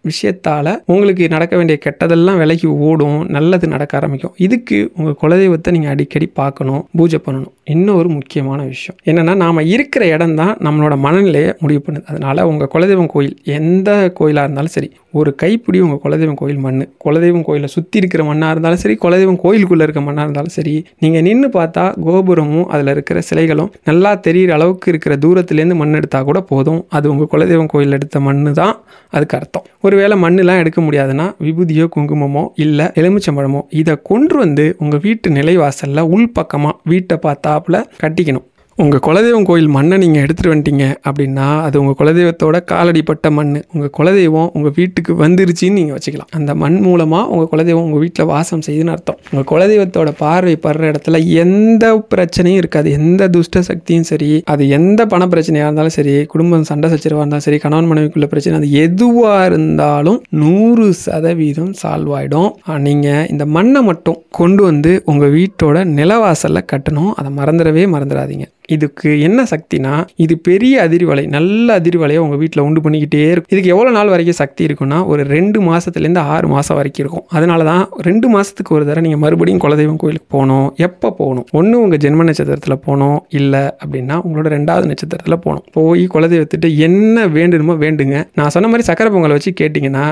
விஷயத்தால் உங்களுக்கு நடக்க வேண்டிய கெட்டதெல்லாம் விலகி ஓடும், நல்லது நடக்க ஆரம்பிக்கும். இதுக்கு உங்கள் குலதெய்வத்தை நீங்கள் அடிக்கடி பார்க்கணும், பூஜை பண்ணணும். இன்னொரு முக்கியமான விஷயம் என்னென்னா, நாம் இருக்கிற இடம் தான் நம்மளோட மனநிலையை முடிவு பண்ணுது. அதனால் உங்கள் குலதெய்வம் கோயில் எந்த கோயிலாக இருந்தாலும் சரி, ஒரு கைப்பிடி உங்கள் குலதெய்வம் கோயில் மண், குலதெய்வம் கோயிலை சுற்றி இருக்கிற மண்ணாக இருந்தாலும் சரி, குலதெய்வம் கோயிலுக்குள்ளே இருக்க மண்ணாக இருந்தாலும் சரி, நீங்கள் நின்று பார்த்தா கோபுரமும் அதில் இருக்கிற சிலைகளும் நல்லா தெரிகிற அளவுக்கு இருக்கிற தூரத்துலேருந்து மண் எடுத்தால் கூட போதும், அது உங்கள் குலதெய்வம் கோயில் எடுத்த மண் தான் அதுக்கு அர்த்தம். ஒருவேளை மண்ணெலாம் எடுக்க முடியாதுன்னா விபூதியோ குங்குமமோ இல்லை எலுமிச்சம்பழமோ இதை கொண்டு வந்து உங்கள் வீட்டு நிலைவாசலில் உள்பக்கமாக வீட்டை பார்த்தாப்புல கட்டிக்கணும். உங்கள் குலதெய்வம் கோயில் மண்ணை நீங்கள் எடுத்துகிட்டு வந்துட்டீங்க அப்படின்னா அது உங்கள் குலதெய்வத்தோட காலடிப்பட்ட மண், உங்கள் குலதெய்வம் உங்கள் வீட்டுக்கு வந்துருச்சின்னு நீங்கள் வச்சுக்கலாம். அந்த மண் மூலமாக உங்கள் குலதெய்வம் உங்கள் வீட்டில் வாசம் செய்யுதுன்னு அர்த்தம். உங்கள் குலதெய்வத்தோட பார்வை படுற இடத்துல எந்த பிரச்சனையும் இருக்காது, எந்த துஷ்ட சக்தியும் சரி, அது எந்த பண பிரச்சனையாக இருந்தாலும் சரி, குடும்பம் சண்டை சச்சரவாக இருந்தாலும் சரி, கணவன் மனைவிக்குள்ள பிரச்சனை, அது எதுவாக இருந்தாலும் 100% சால்வ் ஆகிடும். நீங்கள் இந்த மண்ணை மட்டும் கொண்டு வந்து உங்கள் வீட்டோட நிலவாசலில் கட்டணும். அதை மறந்துடாதீங்க. இதுக்கு என்ன சக்தினா, இது பெரிய அதிர்வலை, நல்ல அதிர்வலையை உங்கள் வீட்டில் உண்டு பண்ணிக்கிட்டே இருக்கும். இதுக்கு எவ்வளோ நாள் வரைக்கும் சக்தி இருக்குன்னா, ஒரு 2 மாதத்துலேருந்து 6 மாதம் வரைக்கும் இருக்கும். அதனால தான் 2 மாதத்துக்கு ஒரு தடவை நீங்கள் மறுபடியும் குலதெய்வம் கோயிலுக்கு போகணும். எப்போ போகணும்? ஒன்று உங்கள் ஜென்ம நட்சத்திரத்தில் போகணும், இல்லை அப்படின்னா உங்களோட 2வது நட்சத்திரத்தில் போகணும். போய் குலதெய்வத்திட்ட என்ன வேண்டுமோ வேண்டுங்க. நான் சொன்ன மாதிரி சக்கரை பொங்கல் வச்சு கேட்டிங்கன்னா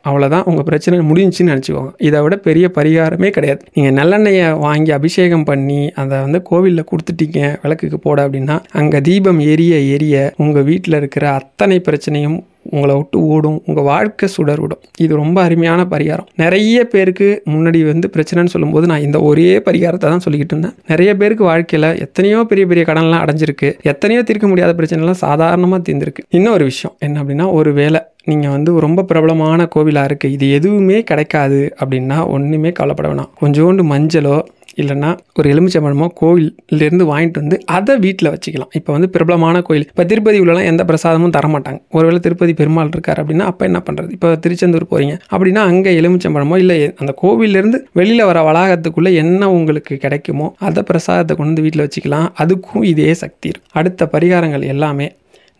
அவ்வளோதான், உங்கள் பிரச்சனை முடிஞ்சுன்னு நினச்சிக்கோங்க. இதை விட பெரிய பரிகாரமே கிடையாது. நீங்கள் நல்லெண்ணெயை வாங்கி அபிஷேகம் பண்ணி அதை வந்து கோவிலில் கொடுத்துட்டீங்க விளக்குக்கு போட அப்படின்னா, அங்கே தீபம் எரிய உங்கள் வீட்டில் இருக்கிற அத்தனை பிரச்சனையும் உங்களை விட்டு ஓடும், உங்கள் வாழ்க்கை சுடர் விடும். இது ரொம்ப அருமையான பரிகாரம். நிறைய பேருக்கு முன்னாடி வந்து பிரச்சனைன்னு சொல்லும்போது நான் இந்த ஒரே பரிகாரத்தை தான் சொல்லிக்கிட்டு இருந்தேன். நிறைய பேருக்கு வாழ்க்கையில் எத்தனையோ பெரிய பெரிய கடன்லாம் அடைஞ்சிருக்கு, எத்தனையோ தீர்க்க முடியாத பிரச்சனைலாம் சாதாரணமாக தீர்ந்துருக்கு. இன்னொரு விஷயம் என்ன அப்படின்னா, ஒரு வேளை நீங்கள் வந்து ரொம்ப பிரபலமான கோவிலாக இருக்குது, இது எதுவுமே கிடைக்காது அப்படின்னா ஒன்றுமே கவலைப்பட வேணாம். கொஞ்சோண்டு மஞ்சளோ இல்லைன்னா ஒரு எலுமிச்சம்பழமோ கோவிலேருந்து வாங்கிட்டு வந்து அதை வீட்டில் வச்சுக்கலாம். இப்போ வந்து பிரபலமான கோயில், இப்போ திருப்பதி உள்ளலாம் எந்த பிரசாதமும் தரமாட்டாங்க. ஒருவேளை திருப்பதி பெருமாள் இருக்கார் அப்படின்னா அப்போ என்ன பண்ணுறது? இப்போ திருச்செந்தூர் போகிறீங்க அப்படின்னா அங்கே எலுமிச்சம்பழமோ இல்லை அந்த கோவிலேருந்து வெளியில் வர வளாகத்துக்குள்ளே என்ன உங்களுக்கு கிடைக்குமோ அதை பிரசாதத்தை கொண்டு வந்து வீட்டில் வச்சுக்கலாம். அதுக்கும் இதே சக்தி இருக்கும். அடுத்த பரிகாரங்கள் எல்லாமே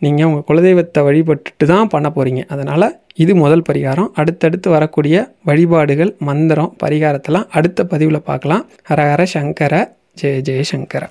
நீங்கள் உங்கள் குலதெய்வத்தை வழிபட்டுட்டு தான் பண்ண போகிறீங்க. அதனால் இது முதல் பரிகாரம். அடுத்தடுத்து வரக்கூடிய வழிபாடுகள், மந்திரம், பரிகாரத்தெல்லாம் அடுத்த பதிவில் பார்க்கலாம். ஹரஹர சங்கர, ஜெய ஜெய சங்கர.